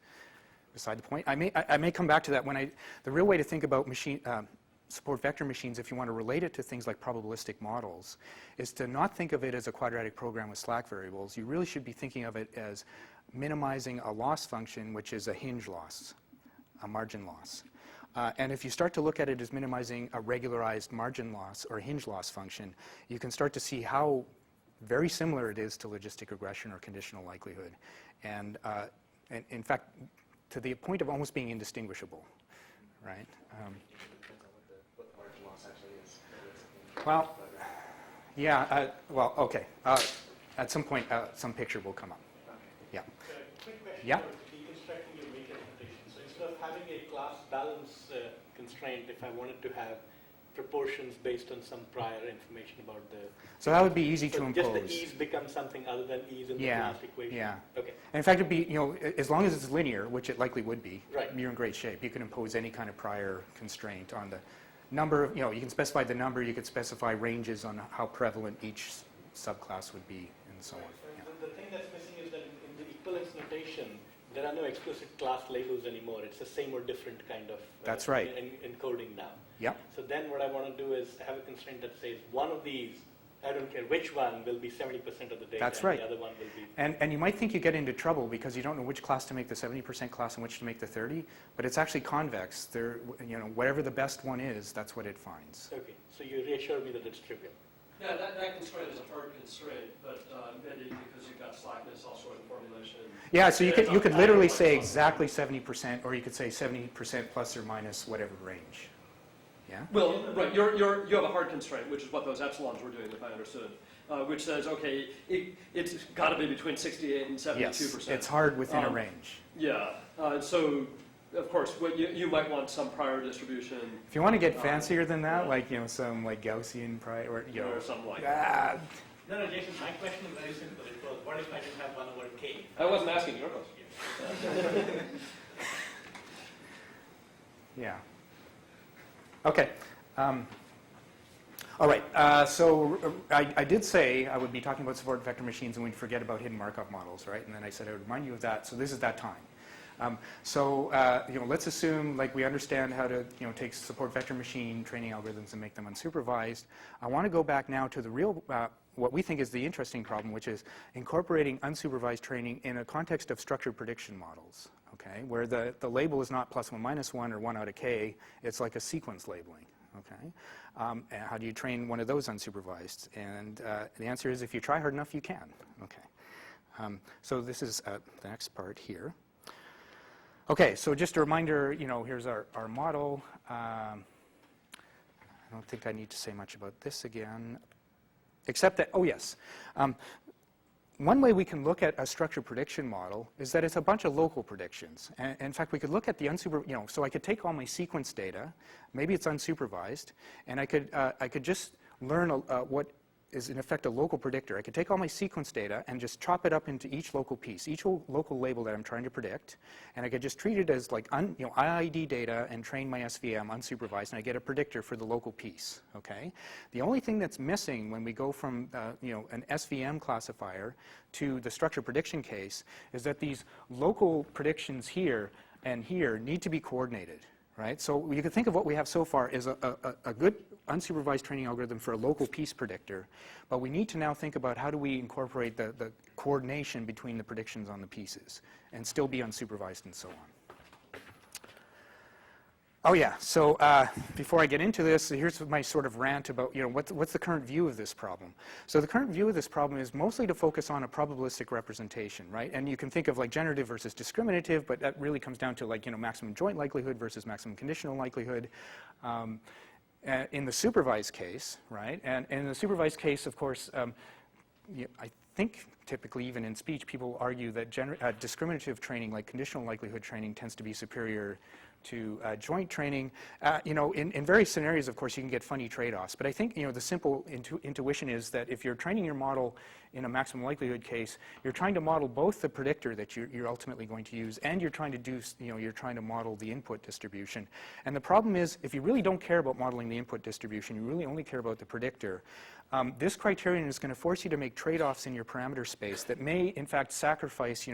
beside the point. I may come back to that when the real way to think about support vector machines, if you want to relate it to things like probabilistic models, is to not think of it as a quadratic program with slack variables. You really should be thinking of it as minimizing a loss function, which is a hinge loss, a margin loss. And if you start to look at it as minimizing a regularized margin loss or hinge loss function, you can start to see how very similar it is to logistic regression or conditional likelihood. And in fact, to the point of almost being indistinguishable, right? What the margin loss actually is. Well, yeah, well, okay. At some point, some picture will come up. Okay. Yeah. Quick question Yeah. for deconstructing your matrix notation. So instead of having a class balance constraint, if I wanted to have proportions based on some prior information about the... So that would be easy to so impose. just the e's become something other than e's in the class equation? Yeah. Okay. And in fact, it'd be, as long as it's linear, which it likely would be, Right. you're in great shape. You can impose any kind of prior constraint on the number of, you can specify the number, you could specify ranges on how prevalent each subclass would be, and so on. Yeah. The thing that's missing is that in the equivalence notation, there are no explicit class labels anymore. It's the same or different kind of That's right. encoding now. Yep. So then what I want to do is have a constraint that says one of these, I don't care which one, will be 70% of the data. That's right. And the other one will be... And you might think you get into trouble because you don't know which class to make the 70% class and which to make the 30, but it's actually convex. Whatever the best one is, that's what it finds. Okay, so you reassure me that it's trivial. Yeah, that constraint is a hard constraint, but maybe because you've got slackness also in formulation. Yeah, so you could literally say exactly 70%, or you could say 70% plus or minus whatever range. Yeah? Well, right, you have a hard constraint, which is what those epsilons were doing, if I understood, which says, okay, it's got to be between 68 and 72%. Yes, it's hard within a range. Yeah, so of course, what you might want some prior distribution. If you want to get fancier than that, like some like Gaussian prior, or or something like that. No, Jason, my question is very simple. It was, what if I didn't have 1 over k? I wasn't asking your question. Yeah. Okay. All right. So I did say I would be talking about support vector machines and we'd forget about hidden Markov models, right? And then I said I would remind you of that. So this is that time. Let's assume like we understand how to take support vector machine training algorithms and make them unsupervised. I want to go back now to the real what we think is the interesting problem, which is incorporating unsupervised training in a context of structured prediction models. Okay, where the label is not +1 -1 or 1 out of k. It's like a sequence labeling. Okay, and how do you train one of those unsupervised? And the answer is if you try hard enough, you can. Okay, so this is the next part here. Okay, so just a reminder, here's our model. I don't think I need to say much about this again, except that, oh yes. One way we can look at a structured prediction model is that it's a bunch of local predictions. And in fact, we could look at the unsupervised, so I could take all my sequence data, maybe it's unsupervised, and I could just learn what is in effect a local predictor. I could take all my sequence data and just chop it up into each local piece, each local label that I'm trying to predict, and I could just treat it as like IID data and train my SVM unsupervised, and I get a predictor for the local piece. Okay. The only thing that's missing when we go from an SVM classifier to the structured prediction case is that these local predictions here and here need to be coordinated. Right? So you can think of what we have so far as a good unsupervised training algorithm for a local piece predictor, but we need to now think about how do we incorporate the coordination between the predictions on the pieces and still be unsupervised and so on. Oh yeah, so before I get into this, here's my sort of rant about what's the current view of this problem. So the current view of this problem is mostly to focus on a probabilistic representation, right? And you can think of like generative versus discriminative, but that really comes down to like maximum joint likelihood versus maximum conditional likelihood. In the supervised case, right? And in the supervised case, of course, I think typically even in speech, people argue that discriminative training, like conditional likelihood training, tends to be superior to joint training. In various scenarios, of course, you can get funny trade-offs. But I think the simple intuition is that if you're training your model in a maximum likelihood case, you're trying to model both the predictor that you're ultimately going to use, and you're trying to do you're trying to model the input distribution. And the problem is, if you really don't care about modeling the input distribution, you really only care about the predictor. This criterion is going to force you to make trade-offs in your parameter space that may, in fact, sacrifice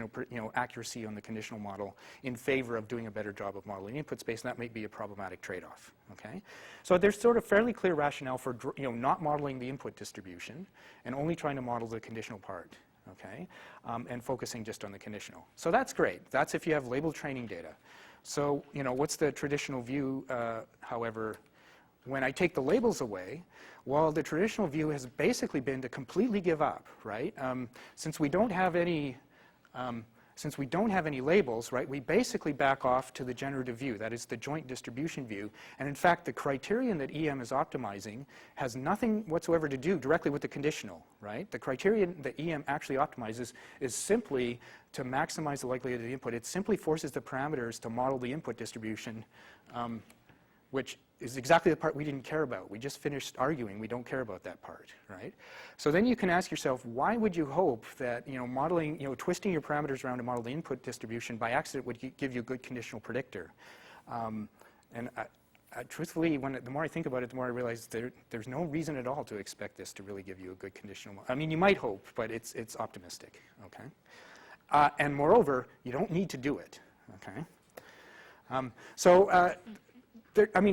accuracy on the conditional model in favor of doing a better job of modeling input space, and that may be a problematic trade-off. Okay, so there's sort of fairly clear rationale for not modeling the input distribution and only trying to model the conditional part. Okay, and focusing just on the conditional. So that's great. That's if you have labeled training data. So what's the traditional view? However, when I take the labels away, well, the traditional view has basically been to completely give up, right? Since we don't have any labels, right, we basically back off to the generative view, that is the joint distribution view. And in fact, the criterion that EM is optimizing has nothing whatsoever to do directly with the conditional, right? The criterion that EM actually optimizes is simply to maximize the likelihood of the input. It simply forces the parameters to model the input distribution, which is exactly the part we didn't care about. We just finished arguing. We don't care about that part, right? So then you can ask yourself, why would you hope that modeling, twisting your parameters around to model the input distribution by accident would give you a good conditional predictor? And truthfully, the more I think about it, the more I realize there's no reason at all to expect this to really give you a good conditional. I mean, you might hope, but it's optimistic. Okay, and moreover, you don't need to do it. Okay,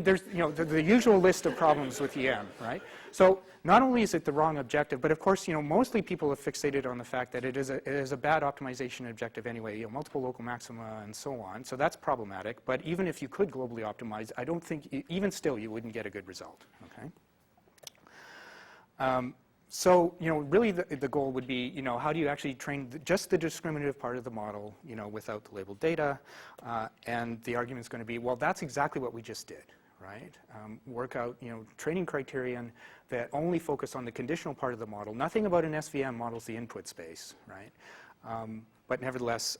there's the usual list of problems with EM, right? So not only is it the wrong objective, but of course, mostly people have fixated on the fact that it is a bad optimization objective anyway, multiple local maxima and so on. So that's problematic. But even if you could globally optimize, I don't think, even still, you wouldn't get a good result, okay? So, really the goal would be, how do you actually train just the discriminative part of the model, without the labeled data? And the argument is going to be, well, that's exactly what we just did, right? Work out, training criterion that only focus on the conditional part of the model. Nothing about an SVM models the input space, right? But nevertheless,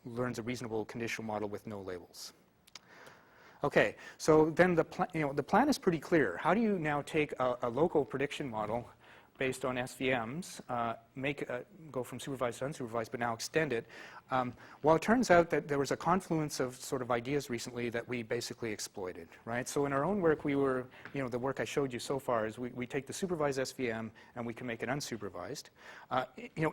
learns a reasonable conditional model with no labels. Okay, so then the plan is pretty clear. How do you now take a local prediction model based on SVMs, go from supervised to unsupervised, but now extend it? Well, it turns out that there was a confluence of sort of ideas recently that we basically exploited, right? So in our own work, we were, the work I showed you so far is we take the supervised SVM and we can make it unsupervised.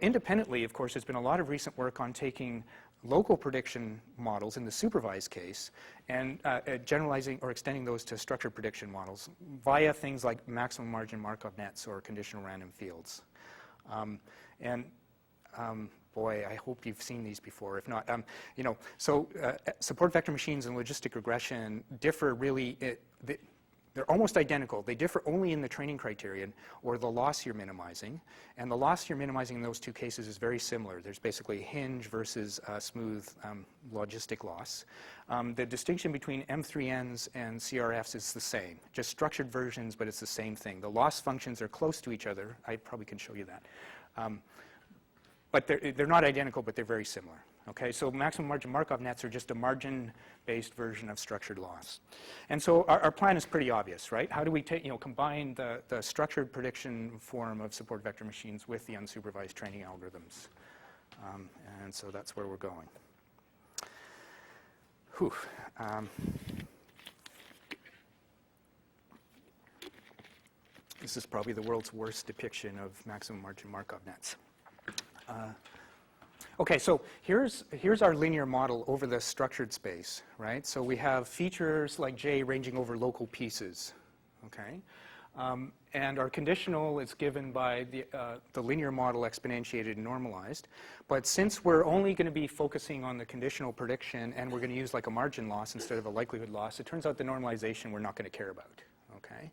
Independently, of course, there's been a lot of recent work on taking local prediction models in the supervised case and generalizing or extending those to structured prediction models via things like maximum margin Markov nets or conditional random fields. Boy, I hope you've seen these before. If not, support vector machines and logistic regression differ really. They're almost identical. They differ only in the training criterion or the loss you're minimizing. And the loss you're minimizing in those two cases is very similar. There's basically hinge versus smooth logistic loss. The distinction between M3Ns and CRFs is the same. Just structured versions, but it's the same thing. The loss functions are close to each other. I probably can show you that. But they're not identical, but they're very similar. Okay, so maximum margin Markov nets are just a margin-based version of structured loss. And so our plan is pretty obvious, right? How do we combine the structured prediction form of support vector machines with the unsupervised training algorithms? And so that's where we're going. Whew. This is probably the world's worst depiction of maximum margin Markov nets. Okay, so here's our linear model over the structured space, right? So we have features like J ranging over local pieces, okay? And our conditional is given by the linear model exponentiated and normalized. But since we're only going to be focusing on the conditional prediction and we're going to use like a margin loss instead of a likelihood loss, it turns out the normalization we're not going to care about, okay?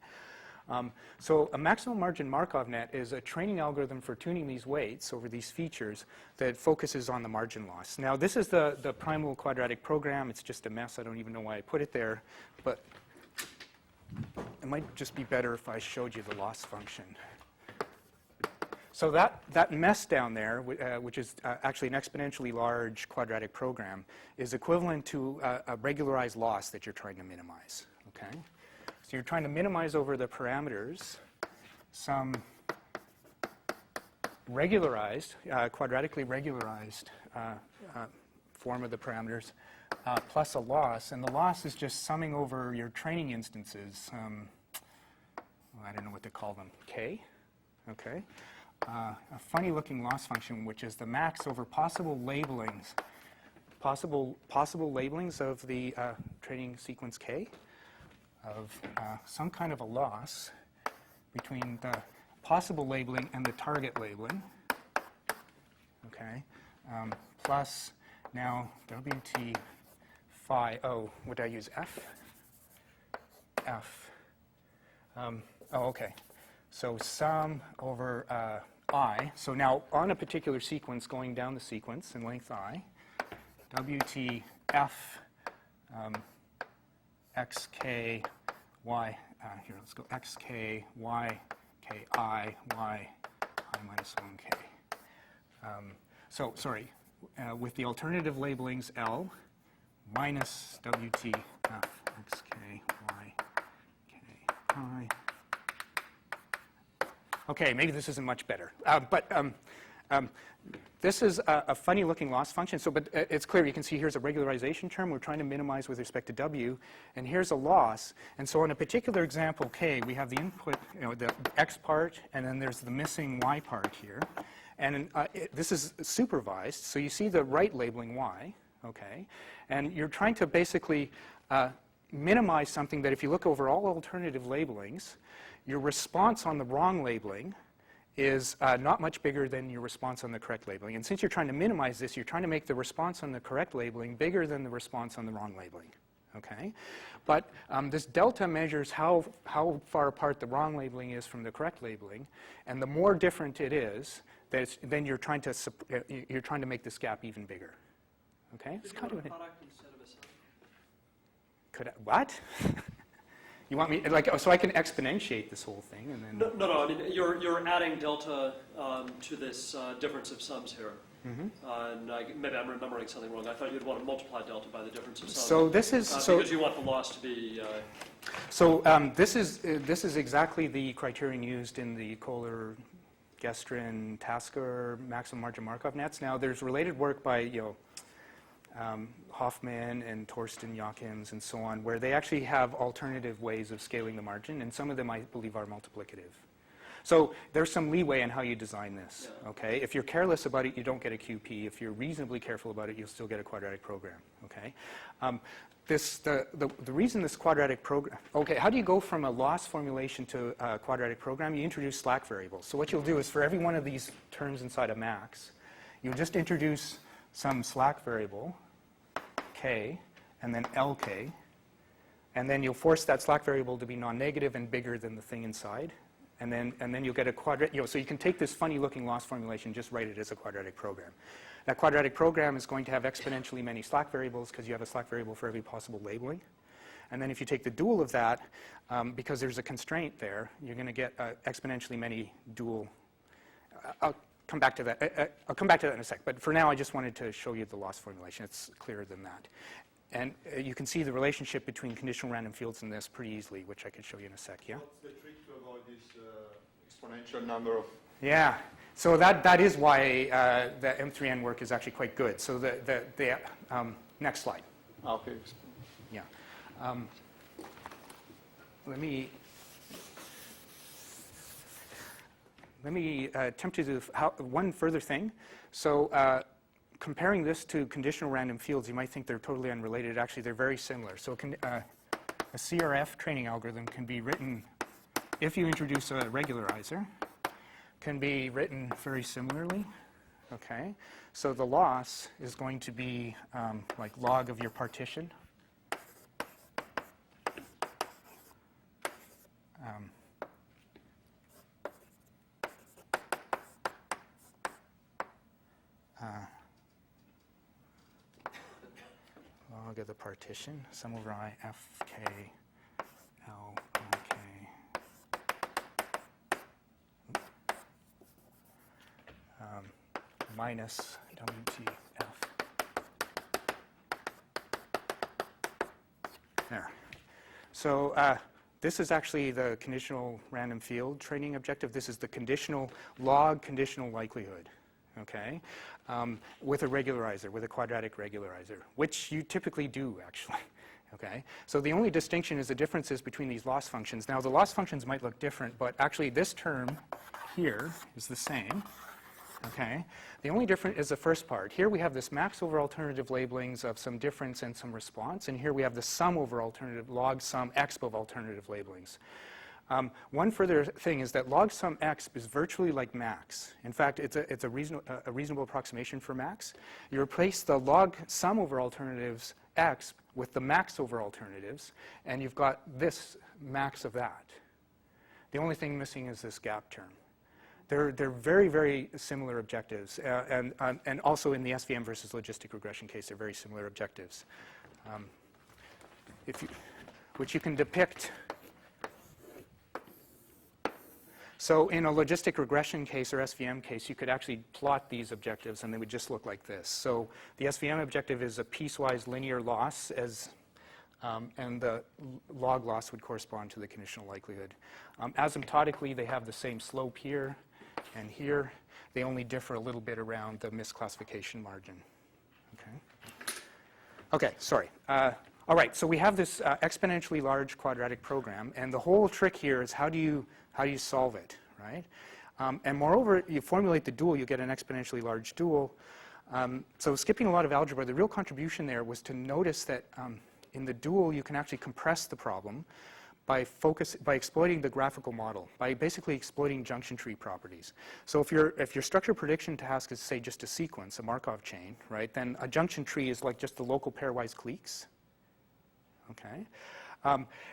So a maximum margin Markov net is a training algorithm for tuning these weights over these features that focuses on the margin loss. Now, this is the primal quadratic program. It's just a mess. I don't even know why I put it there. But it might just be better if I showed you the loss function. So that mess down there, which is actually an exponentially large quadratic program, is equivalent to a regularized loss that you're trying to minimize, okay? So you're trying to minimize over the parameters some regularized, quadratically regularized form of the parameters plus a loss. And the loss is just summing over your training instances. I don't know what to call them, K, okay? A funny looking loss function, which is the max over possible labelings, possible labelings of the training sequence K, of some kind of a loss between the possible labeling and the target labeling, okay, plus now WT phi, would I use F? F. Okay, so sum over I. So now on a particular sequence going down the sequence in length I, WT F xk y, here, let's go xk y k I y I minus 1k. So, sorry, with the alternative labelings L minus WT F xk y k I. Okay, maybe this isn't much better, but this is a funny looking loss function. So, but it's clear, you can see here's a regularization term we're trying to minimize with respect to W, and here's a loss. And so in a particular example K, we have the input, the X part, and then there's the missing Y part here. And this is supervised, so you see the right labeling Y, okay? And you're trying to basically minimize something that if you look over all alternative labelings, your response on the wrong labeling is not much bigger than your response on the correct labeling. And since you're trying to minimize this, you're trying to make the response on the correct labeling bigger than the response on the wrong labeling, okay? But this delta measures how far apart the wrong labeling is from the correct labeling, and the more different it is, then you're trying to make this gap even bigger, okay? It's kind of an product instead of a sum? could I, what? You want me like so I can exponentiate this whole thing and then No. I mean, you're adding delta to this difference of sums here. And maybe I'm remembering something wrong. I thought you'd want to multiply delta by the difference of sums. So this is because you want the loss to be. This is exactly the criterion used in the Kohler, Gestrin, Tasker maximum margin Markov nets. Now there's related work by Hoffman and Torsten Hopkins and so on, where they actually have alternative ways of scaling the margin, and some of them I believe are multiplicative. So there's some leeway in how you design this, okay? If you're careless about it, you don't get a QP. If you're reasonably careful about it, you'll still get a quadratic program, okay? The reason this quadratic program, okay, how do you go from a loss formulation to a quadratic program? You introduce slack variables. So what you'll do is for every one of these terms inside a max, you'll just introduce some slack variable, k, and then lk, and then you'll force that slack variable to be non-negative and bigger than the thing inside. And then you'll get a quadratic, so you can take this funny looking loss formulation, just write it as a quadratic program. That quadratic program is going to have exponentially many slack variables because you have a slack variable for every possible labeling. And then if you take the dual of that, because there's a constraint there, you're going to get exponentially many dual. I'll come back to that. I'll come back to that in a sec. But for now, I just wanted to show you the loss formulation. It's clearer than that. And you can see the relationship between conditional random fields and this pretty easily, which I could show you in a sec, yeah? What's the trick to avoid this exponential number of... Yeah, so that is why the M3N work is actually quite good. So the next slide. Okay. Yeah. Let me attempt to do one further thing. So comparing this to conditional random fields, you might think they're totally unrelated. Actually, they're very similar. So a CRF training algorithm can be written, if you introduce a regularizer, can be written very similarly. Okay, so the loss is going to be like log of your partition. Log of the partition, sum over I, f, k, l, k. Minus WTF. There. So this is actually the conditional random field training objective. This is the conditional log conditional likelihood, okay, with a regularizer, with a quadratic regularizer, which you typically do, actually. Okay, so the only distinction is the differences between these loss functions. Now, the loss functions might look different, but actually this term here is the same. Okay, the only difference is the first part. Here we have this max over alternative labelings of some difference and some response, and here we have the sum over alternative log sum exp of alternative labelings. One further thing is that log sum exp is virtually like max. In fact, it's a reasonable approximation for max. You replace the log sum over alternatives exp with the max over alternatives, and you've got this max of that. The only thing missing is this gap term. They're very, very similar objectives, and also in the SVM versus logistic regression case, they're very similar objectives, which you can depict. So in a logistic regression case or SVM case, you could actually plot these objectives, and they would just look like this. So the SVM objective is a piecewise linear loss, and the log loss would correspond to the conditional likelihood. Asymptotically, they have the same slope here and here. They only differ a little bit around the misclassification margin. Okay, sorry. All right, so we have this exponentially large quadratic program, and the whole trick here is how do you solve it, right? And moreover, you formulate the dual, you get an exponentially large dual. So skipping a lot of algebra, the real contribution there was to notice that in the dual, you can actually compress the problem by exploiting the graphical model, by basically exploiting junction tree properties. So if your structure prediction task is, say, just a sequence, a Markov chain, right, then a junction tree is like just the local pairwise cliques. Okay?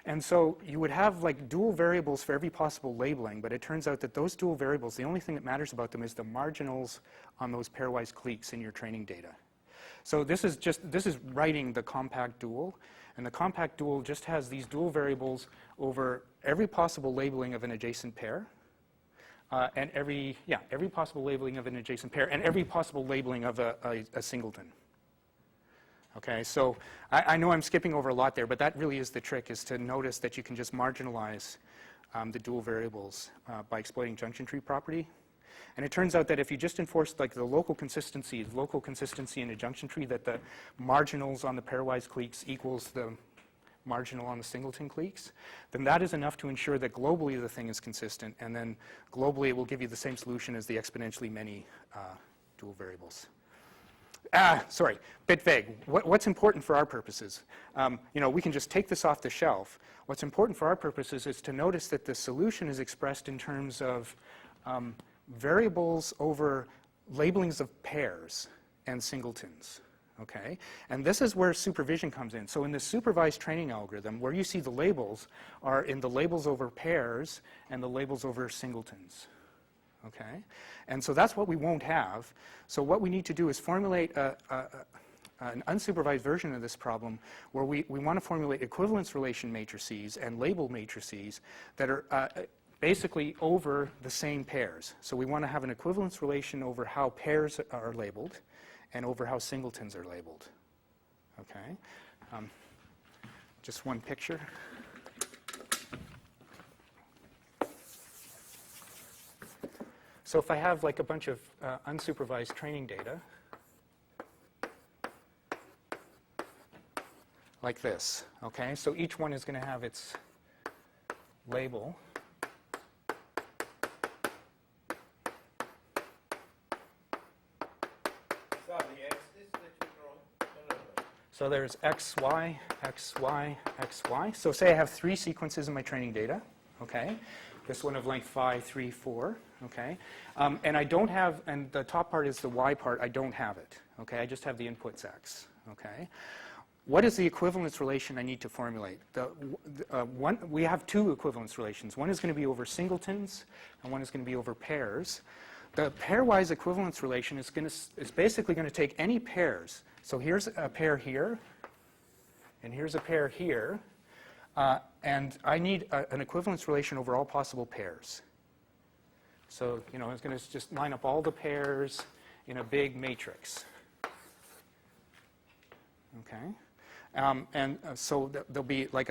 And so you would have like dual variables for every possible labeling, but it turns out that those dual variables, the only thing that matters about them is the marginals on those pairwise cliques in your training data. So this is writing the compact dual, and the compact dual just has these dual variables over every possible labeling of an adjacent pair, and every possible labeling of an adjacent pair, and every possible labeling of a singleton. Okay, so I know I'm skipping over a lot there, but that really is the trick, is to notice that you can just marginalize the dual variables by exploiting junction tree property. And it turns out that if you just enforce like the local consistency in a junction tree, that the marginals on the pairwise cliques equals the marginal on the singleton cliques, then that is enough to ensure that globally the thing is consistent, and then globally it will give you the same solution as the exponentially many dual variables. Sorry, bit vague. What's important for our purposes? We can just take this off the shelf. What's important for our purposes is to notice that the solution is expressed in terms of variables over labelings of pairs and singletons. Okay? And this is where supervision comes in. So in the supervised training algorithm, where you see the labels are in the labels over pairs and the labels over singletons. Okay? And so that's what we won't have. So what we need to do is formulate an unsupervised version of this problem where we want to formulate equivalence relation matrices and label matrices that are basically over the same pairs. So we want to have an equivalence relation over how pairs are labeled and over how singletons are labeled. Okay? Just one picture. So if I have like a bunch of unsupervised training data, like this, okay? So each one is going to have its label. So there's x, y, x, y, x, y. So say I have 3 sequences in my training data, okay? This one of length 5, 3, 4, okay? And I don't have, and the top part is the y part, I don't have it, okay? I just have the inputs x, okay? What is the equivalence relation I need to formulate? We have 2 equivalence relations. One is going to be over singletons, and one is going to be over pairs. The pairwise equivalence relation is basically going to take any pairs. So here's a pair here, and here's a pair here, and I need an equivalence relation over all possible pairs. So, it's going to just line up all the pairs in a big matrix. Okay? So there'll be like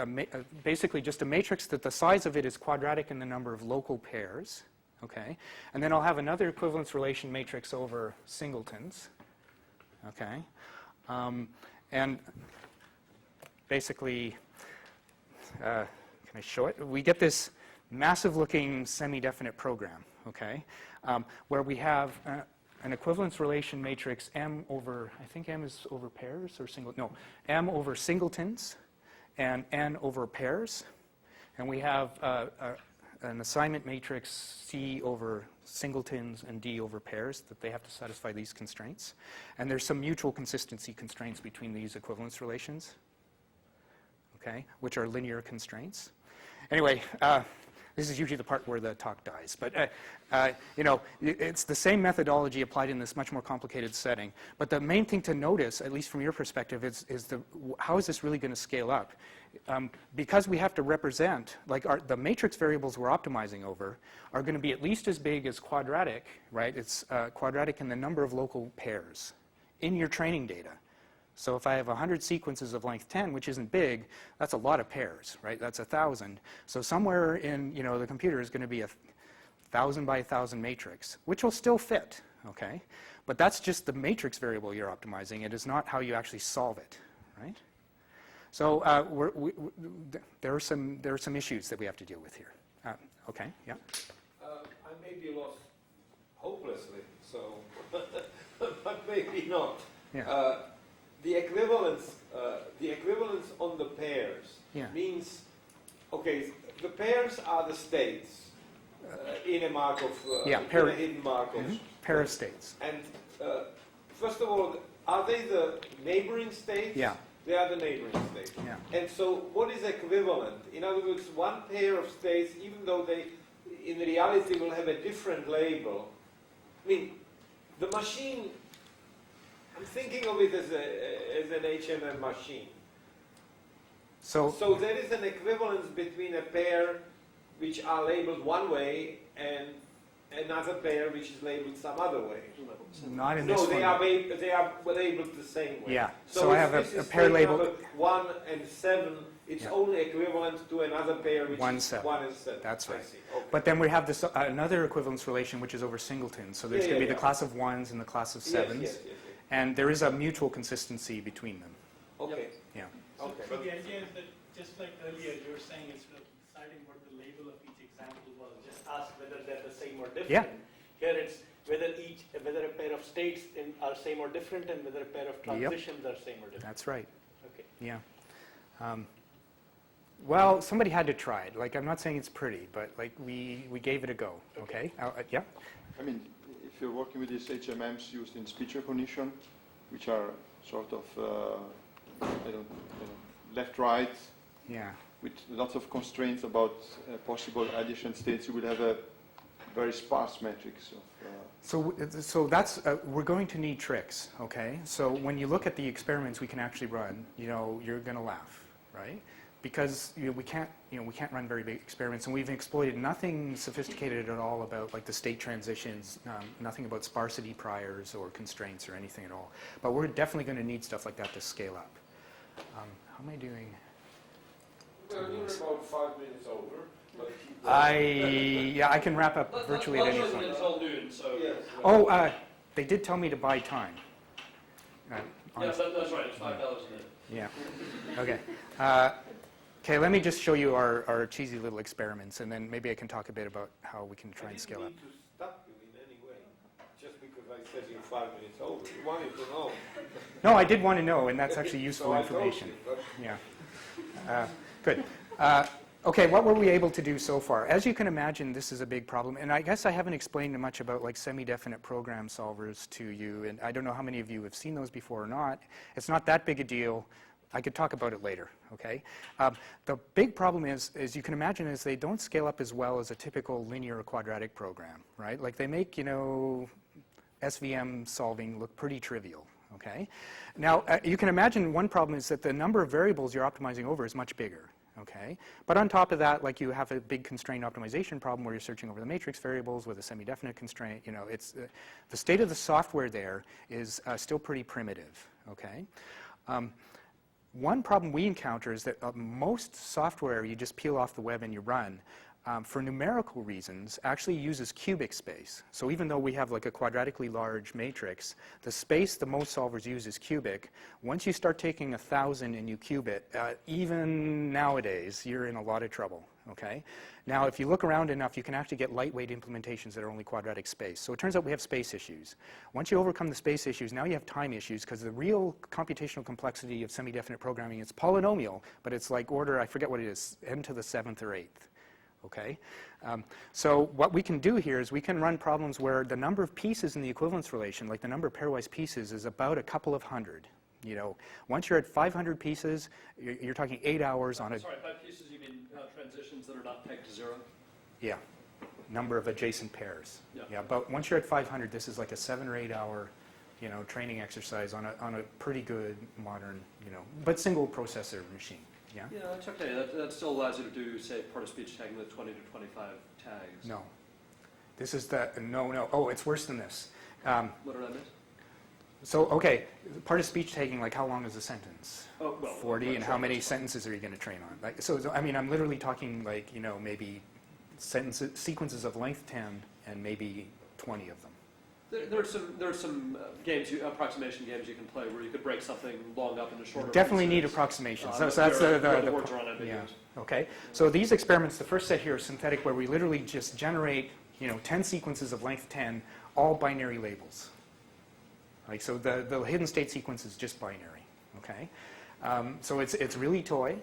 basically just a matrix that the size of it is quadratic in the number of local pairs. Okay? And then I'll have another equivalence relation matrix over singletons. Okay? And basically, can I show it? We get this massive-looking semi-definite program, okay, where we have an equivalence relation matrix M over, I think M is over pairs or M over singletons and N over pairs. And we have an assignment matrix C over singletons and D over pairs that they have to satisfy these constraints. And there's some mutual consistency constraints between these equivalence relations, okay, which are linear constraints. Anyway, this is usually the part where the talk dies. But, it's the same methodology applied in this much more complicated setting. But the main thing to notice, at least from your perspective, is how is this really going to scale up? Because we have to represent, like the matrix variables we're optimizing over are going to be at least as big as quadratic, right? It's quadratic in the number of local pairs in your training data. So if I have 100 sequences of length 10, which isn't big, that's a lot of pairs, right? That's 1,000. So somewhere in the computer is going to be a 1,000 by 1,000 matrix, which will still fit, okay? But that's just the matrix variable you're optimizing. It is not how you actually solve it, right? So there are some issues that we have to deal with here. Okay, yeah. I may be lost hopelessly, so, but maybe not. Yeah. The equivalence on the pairs means, okay, the pairs are the states in a Markov, in a hidden Markov. Mm-hmm. Pair of states. And first of all, are they the neighboring states? Yeah. They are the neighboring states. Yeah. And so what is equivalent? In other words, one pair of states, even though they in reality will have a different label. I mean, the machine, I'm thinking of it as an HMM machine. So there is an equivalence between a pair which are labeled one way and another pair which is labeled some other way. not in this No, one. they are labeled the same way. Yeah. So I have if a this is pair state labeled. number 1 and 7, it's Yeah. only equivalent to another pair which 1, is 7. 1 and 7. That's I right. see. Okay. But then we have this another equivalence relation, which is over singletons. So there's Yeah, going to yeah, be the yeah. class of 1s and the class of Yes, 7s. yes, yes, yes. And there is a mutual consistency between them. Okay. Yeah. So Okay. the idea is that, just like earlier, you were saying, instead of deciding what the label of each example was, just ask whether they're the same or different. Yeah. Here it's whether a pair of states are same or different, and whether a pair of transitions are same or different. That's right. Okay. Yeah. Well, somebody had to try it. Like, I'm not saying it's pretty, but like we gave it a go. Okay. Yeah. I mean, if you're working with these HMMs used in speech recognition, which are sort of left-right, Yeah. with lots of constraints about possible addition states, you will have a very sparse matrix of. So that's we're going to need tricks. Okay. So when you look at the experiments we can actually run, you're going to laugh, right? Because we can't run very big experiments, and we've exploited nothing sophisticated at all about like the state transitions, nothing about sparsity priors or constraints or anything at all. But we're definitely going to need stuff like that to scale up. How am I doing? Well, you're about 5 minutes over. But I can wrap up virtually at any Lunch isn't point. until noon, so. yes. Oh, they did tell me to buy time. Yeah, that's right, it's $5 a minute. Yeah. Okay. Okay, let me just show you our cheesy little experiments, and then maybe I can talk a bit about how we can try and scale up. I didn't mean to stop you in any way, just because I said you're 5 minutes over. You wanted to know. No, I did want to know, and that's actually useful So I told information. you, but Yeah. Good. Okay, what were we able to do so far? As you can imagine, this is a big problem, and I guess I haven't explained much about like semi-definite program solvers to you, and I don't know how many of you have seen those before or not. It's not that big a deal. I could talk about it later, okay? The big problem is you can imagine, is they don't scale up as well as a typical linear or quadratic program, right? Like they make, SVM solving look pretty trivial, okay? Now, you can imagine one problem is that the number of variables you're optimizing over is much bigger, okay? But on top of that, like you have a big constraint optimization problem where you're searching over the matrix variables with a semi-definite constraint. It's the state of the software there is still pretty primitive, okay? One problem we encounter is that most software you just peel off the web and you run, for numerical reasons, actually uses cubic space. So even though we have like a quadratically large matrix, the space the most solvers use is cubic. Once you start taking 1,000 and you cube it, even nowadays, you're in a lot of trouble, okay? Now, if you look around enough, you can actually get lightweight implementations that are only quadratic space. So it turns out we have space issues. Once you overcome the space issues, now you have time issues, because the real computational complexity of semi-definite programming is polynomial, but it's like order, I forget what it is, n to the 7th or 8th. Okay? So what we can do here is we can run problems where the number of pieces in the equivalence relation, like the number of pairwise pieces, is about a couple of hundred. Once you're at 500 pieces, you're talking 8 hours on a... Sorry, by pieces you mean transitions that are not pegged to 0? Yeah, number of adjacent pairs. Yeah. But once you're at 500, this is like a 7 or 8 hour, training exercise on a pretty good modern, but single processor machine. Yeah? Yeah, it's okay. That still allows you to do, say, part-of-speech tagging with 20 to 25 tags. No. This is no. Oh, it's worse than this. What did I miss? So, okay, part of speech tagging, like how long is a sentence? Oh, well, 40, and how many sentences are you going to train on? Like, so, I mean, I'm literally talking like, maybe sequences of length 10 and maybe 20 of them. There are some games, approximation games you can play where you could break something long up into shorter. Definitely pieces. need approximations. So that's where the the words are unambiguous. yeah. Okay. So these experiments, the first set here is synthetic, where we literally just generate 10 sequences of length 10, all binary labels. Like, so the hidden state sequence is just binary. Okay. So it's really toy.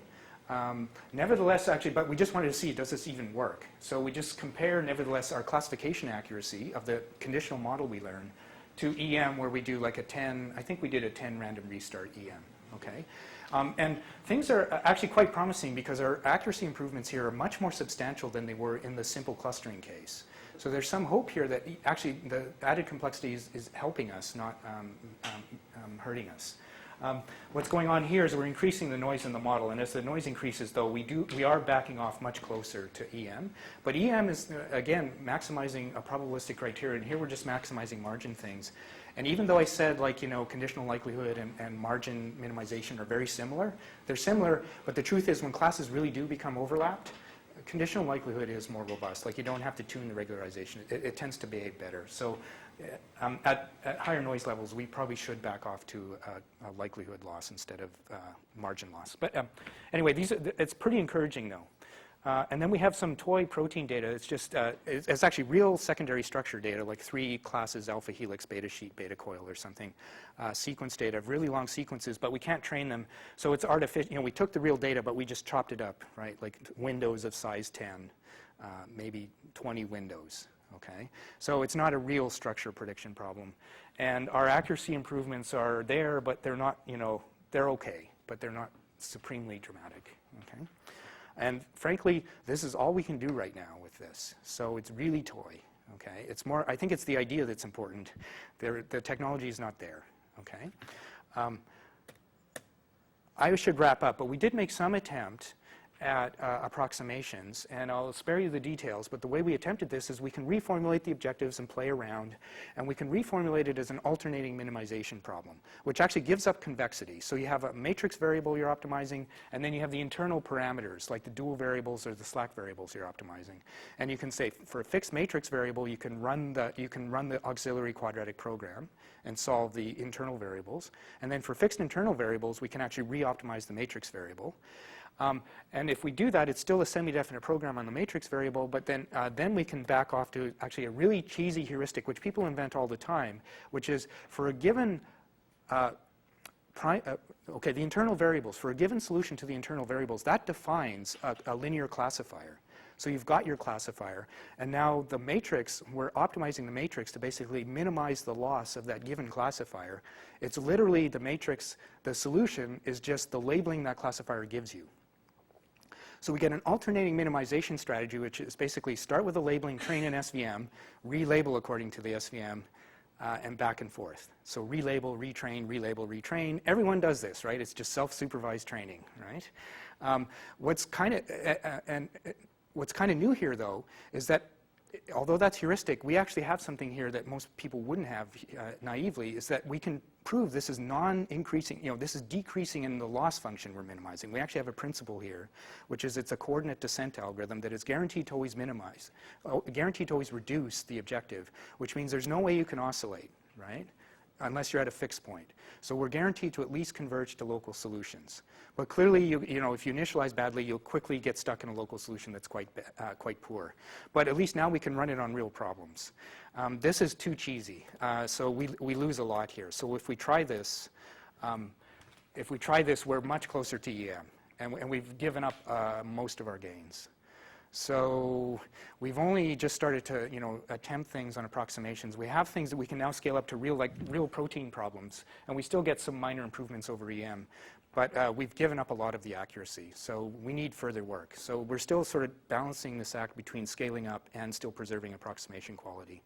Nevertheless, actually, but we just wanted to see, does this even work? So we just compare, nevertheless, our classification accuracy of the conditional model we learned to EM, where we do like a 10, I think we did a 10 random restart EM, Okay? And things are actually quite promising because our accuracy improvements here are much more substantial than they were in the simple clustering case. So there's some hope here that actually the added complexity is helping us, not hurting us. What's going on here is we're increasing the noise in the model, and as the noise increases, though, we are backing off much closer to EM. But EM is, again, maximizing a probabilistic criteria, and here we're just maximizing margin things. And even though I said, like, you know, conditional likelihood and margin minimization are very similar, they're similar, but the truth is when classes really do become overlapped, conditional likelihood is more robust. Like, you don't have to tune the regularization. It tends to behave better. So at higher noise levels, we probably should back off to a likelihood loss instead of margin loss. But anyway, it's pretty encouraging, though. And then we have some toy protein data. It's just, it's actually real secondary structure data, like 3 classes, alpha helix, beta sheet, beta coil or something. Sequence data of really long sequences, but we can't train them. So it's artificial. You know, we took the real data, but we just chopped it up, right? Like windows of size 10, maybe 20 windows, okay? So it's not a real structure prediction problem. And our accuracy improvements are there, but they're not, you know, they're okay, but they're not supremely dramatic, okay? And frankly, this is all we can do right now with this. So it's really toy, okay? It's more, I think it's the idea that's important. The technology is not there, okay? I should wrap up, but we did make some attempt at approximations, and I'll spare you the details, but the way we attempted this is we can reformulate the objectives and play around, and we can reformulate it as an alternating minimization problem, which actually gives up convexity. So you have a matrix variable you're optimizing, and then you have the internal parameters, like the dual variables or the slack variables you're optimizing. And you can say, for a fixed matrix variable, you can run the auxiliary quadratic program and solve the internal variables. And then for fixed internal variables, we can actually re-optimize the matrix variable. And if we do that, it's still a semi-definite program on the matrix variable, but then we can back off to actually a really cheesy heuristic, which people invent all the time, which is for a given, the internal variables, for a given solution to the internal variables, that defines a linear classifier. So you've got your classifier, and now the matrix, we're optimizing the matrix to basically minimize the loss of that given classifier. It's literally the matrix, the solution is just the labeling that classifier gives you. So we get an alternating minimization strategy, which is basically start with a labeling, train an SVM, relabel according to the SVM, and back and forth. So relabel, retrain, relabel, retrain. Everyone does this, right? It's just self-supervised training, right? What's kind of new here, though, is that although that's heuristic, we actually have something here that most people wouldn't have naively, is that we can prove this is non-increasing, you know, this is decreasing in the loss function we're minimizing. We actually have a principle here, which is it's a coordinate descent algorithm that is guaranteed to always minimize, guaranteed to always reduce the objective, which means there's no way you can oscillate, right? Unless you're at a fixed point. So we're guaranteed to at least converge to local solutions. But clearly, you know, if you initialize badly, you'll quickly get stuck in a local solution that's quite poor. But at least now we can run it on real problems. This is too cheesy, so we lose a lot here. So if we try this, we're much closer to EM, and we've given up most of our gains. So we've only just started to, you know, attempt things on approximations. We have things that we can now scale up to real protein problems, and we still get some minor improvements over EM. But we've given up a lot of the accuracy, so we need further work. So we're still sort of balancing this act between scaling up and still preserving approximation quality.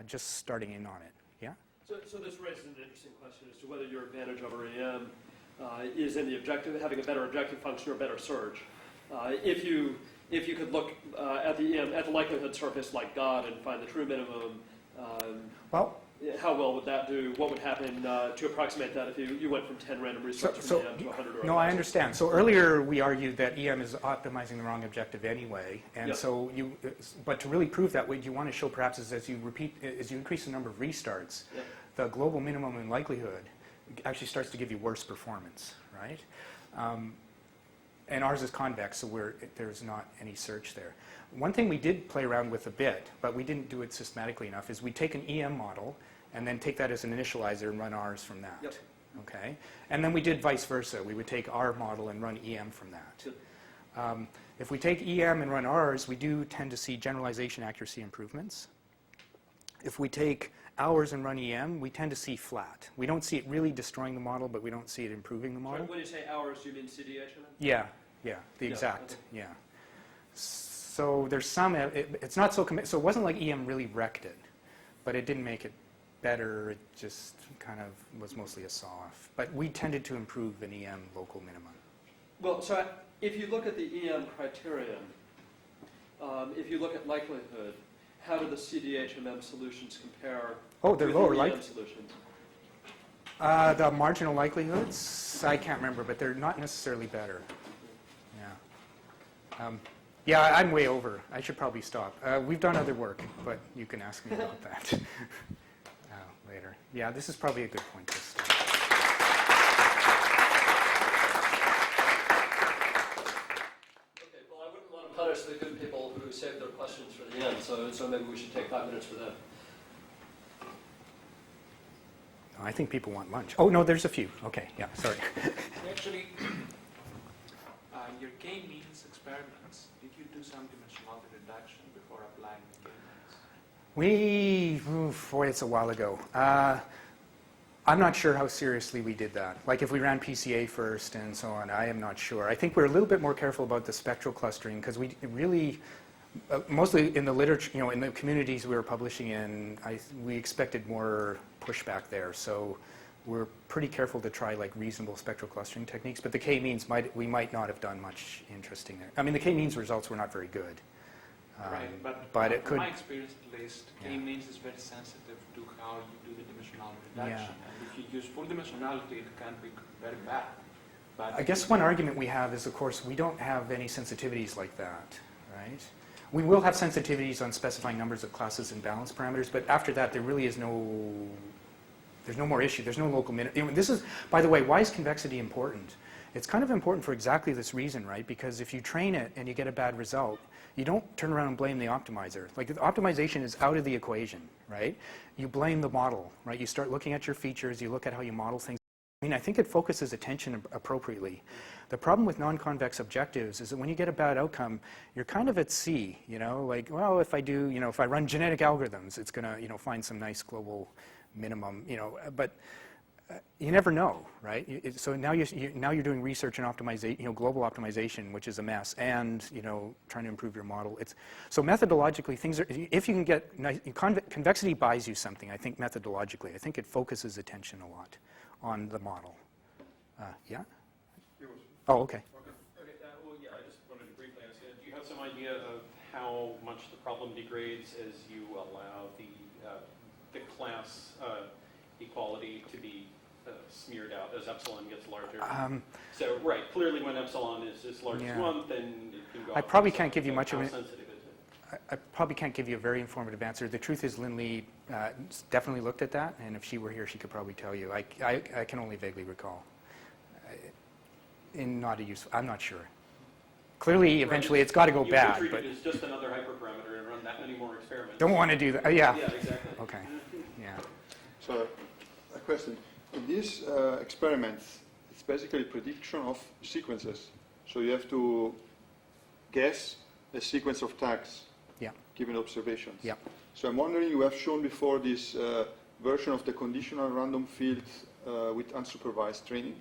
Just starting in on it, yeah? So this raises an interesting question as to whether your advantage over EM is in the objective, having a better objective function or better surge. If you could look at the likelihood surface like God and find the true minimum, how well would that do? What would happen to approximate that if you went from 10 random restarts from EM to 100 or 1,000? No, I understand. So earlier we argued that EM is optimizing the wrong objective anyway, and yep. So but to really prove that, what you want to show perhaps is as you increase the number of restarts, yep. The global minimum in likelihood actually starts to give you worse performance, right? And ours is convex, so there's not any search there. One thing we did play around with a bit, but we didn't do it systematically enough, is we take an EM model and then take that as an initializer and run ours from that. Yep. Okay? And then we did vice versa. We would take our model and run EM from that. Yep. If we take EM and run ours, we do tend to see generalization accuracy improvements. If we take hours and run EM, we tend to see flat. We don't see it really destroying the model, but we don't see it improving the model. When you say hours, do you mean CDHMM? Yeah, the exact, yeah. So there's some, it's not so, so it wasn't like EM really wrecked it, but it didn't make it better. It just kind of was mostly a saw-off. But we tended to improve an EM local minimum. Well, so if you look at the EM criterion, if you look at likelihood, how do the CDHMM solutions compare they're with lower the EM like solutions? the marginal likelihoods, I can't remember, but they're not necessarily better. Yeah. Yeah, I'm way over. I should probably stop. We've done other work, but you can ask me about that later. Yeah, this is probably a good point to stop. Okay, well, I wouldn't want to punish the good people who saved their questions for the end, so maybe we should take 5 minutes for them. I think people want lunch. Oh, no, there's a few. Okay, yeah, sorry. Actually, your K-means experiments, did you do some dimensionality reduction before applying the K-means? Boy, it's a while ago. I'm not sure how seriously we did that. Like if we ran PCA first and so on, I am not sure. I think we're a little bit more careful about the spectral clustering because we really, mostly in the literature, in the communities we were publishing in, we expected more pushback there. So we're pretty careful to try like reasonable spectral clustering techniques, but the K-means we might not have done much interesting there. I mean, the K-means results were not very good. Right, but it from could. my experience at least, K-means is very sensitive to how you do the dimensionality reduction. And if you use full dimensionality, it can be very bad. But I guess one argument we have is, of course, we don't have any sensitivities like that, right? We will have sensitivities on specifying numbers of classes and balance parameters, but after that, there really is there's no more issue. There's no local minimum. This is, by the way, why is convexity important? It's kind of important for exactly this reason, right? Because if you train it and you get a bad result, you don't turn around and blame the optimizer. Like the optimization is out of the equation, right? You blame the model, right? You start looking at your features, you look at how you model things. I mean, I think it focuses attention appropriately. The problem with non-convex objectives is that when you get a bad outcome, you're kind of at sea, like, well, if I do, if I run genetic algorithms, it's going to, find some nice global minimum, but you never know, right? So now you're doing research and optimization, global optimization, which is a mess, and trying to improve your model. So methodologically, things are. If you can get convexity buys you something. I think methodologically, I think it focuses attention a lot on the model. Yeah. Oh, okay. Well, yeah. I just wanted to briefly ask you. Do you have some idea of how much the problem degrades as you allow the class equality to be smeared out as epsilon gets larger? So, right, clearly when epsilon is as large as 1, then it can go I up probably to can't give you how much of it. sensitive is it? I probably can't give you a very informative answer. The truth is Lynn Lee definitely looked at that, and if she were here, she could probably tell you. I can only vaguely recall. I'm not sure. Clearly, eventually, it's got to go bad. You could but treat it as just another hyperparameter and run that many more experiments. Don't want to do that. Yeah. Yeah, exactly. Okay. Yeah. So, a question. In these experiments, it's basically prediction of sequences. So you have to guess a sequence of tags given observations. Yeah. So I'm wondering, you have shown before this version of the conditional random field with unsupervised training.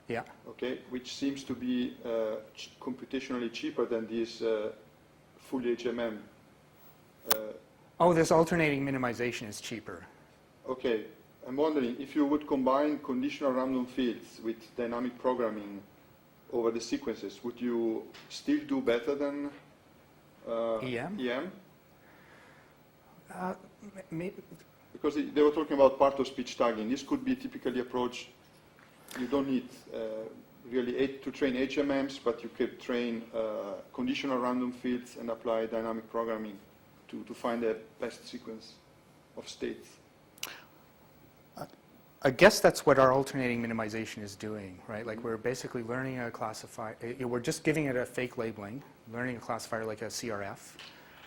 Yeah. Okay, which seems to be computationally cheaper than this full HMM. This alternating minimization is cheaper. Okay, I'm wondering if you would combine conditional random fields with dynamic programming over the sequences, would you still do better than EM? EM? Maybe. Because they were talking about part-of-speech tagging. This could be typically approached. You don't need really to train HMMs, but you could train conditional random fields and apply dynamic programming to find the best sequence of states. I guess that's what our alternating minimization is doing, right? Like we're basically learning a classifier. We're just giving it a fake labeling, learning a classifier like a CRF,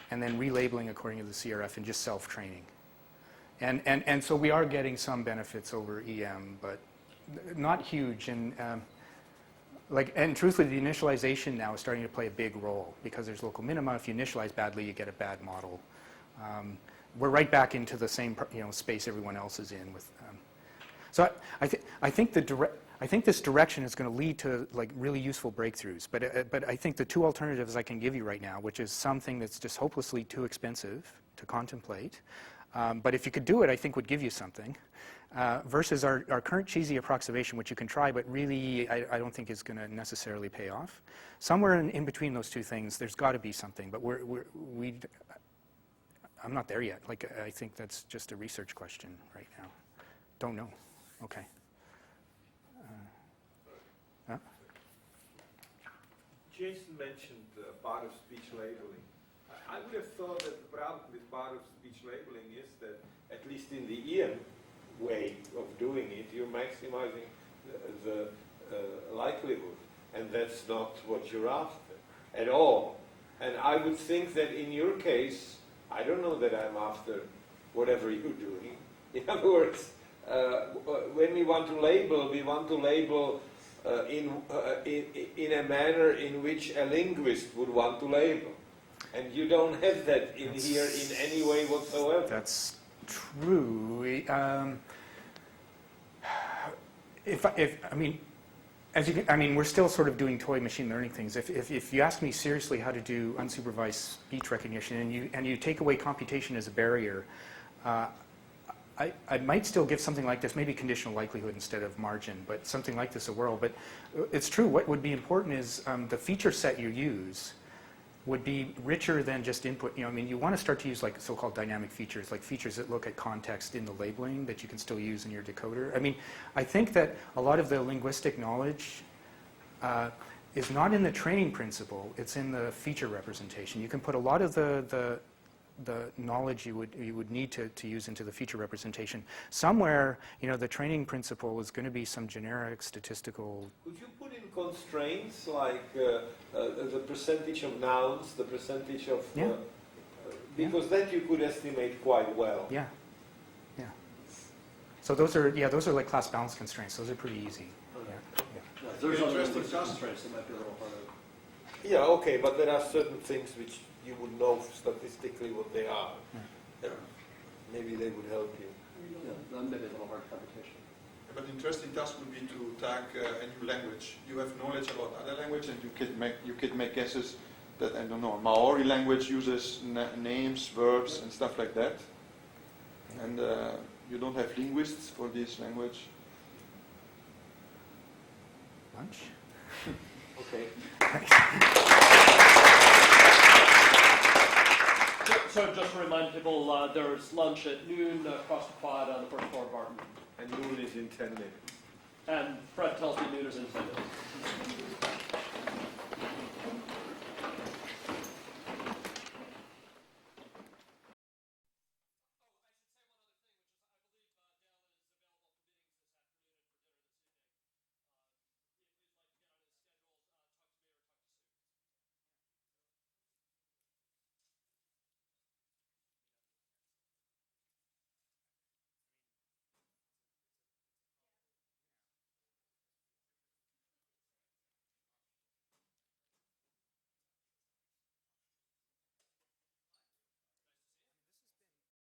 and then relabeling according to the CRF and just self-training. And so we are getting some benefits over EM, but not huge. And truthfully, the initialization now is starting to play a big role because there's local minima. If you initialize badly, you get a bad model. we're right back into the same space everyone else is in. With so I think this direction is going to lead to like really useful breakthroughs. But I think the two alternatives I can give you right now, which is something that's just hopelessly too expensive to contemplate, but if you could do it, I think would give you something. Versus our current cheesy approximation, which you can try, but really I don't think is going to necessarily pay off. Somewhere in between those two things, there's got to be something, but I'm not there yet. Like, I think that's just a research question right now. Don't know. Okay. Jason mentioned part of speech labeling. I would have thought that the problem with part of speech labeling is that, at least in the EM way of doing it, you're maximizing the likelihood, and that's not what you're after at all. And I would think that in your case, I don't know that I'm after whatever you're doing. In other words, when we want to label in a manner in which a linguist would want to label. And you don't have that here in any way whatsoever. That's true. We're still sort of doing toy machine learning things. If you ask me seriously how to do unsupervised speech recognition, and you take away computation as a barrier, I might still give something like this, maybe conditional likelihood instead of margin, but something like this a whirl. But it's true, what would be important is the feature set you use would be richer than just input. You want to start to use like so-called dynamic features, like features that look at context in the labeling that you can still use in your decoder. I think that a lot of the linguistic knowledge is not in the training principle, it's in the feature representation. You can put a lot of the knowledge you would need to use into the feature representation. Somewhere, the training principle is going to be some generic statistical. Could you put in constraints like the percentage of nouns, the percentage of because that you could estimate quite well. Yeah. So those are like class balance constraints. Those are pretty easy. There's other constraints that might be a little harder. Yeah, okay, but there are certain things which you would know statistically what they are. Yeah. Maybe they would help you. Yeah, maybe a little hard computation. But interesting task would be to tag a new language. You have knowledge about other language, and you could make guesses that, I don't know, Maori language uses names, verbs, and stuff like that. And you don't have linguists for this language. Lunch? Okay. So just to remind people, there's lunch at noon across the quad on the first floor of Barton. And noon is in 10 minutes. And Fred tells me noon is in 10 minutes.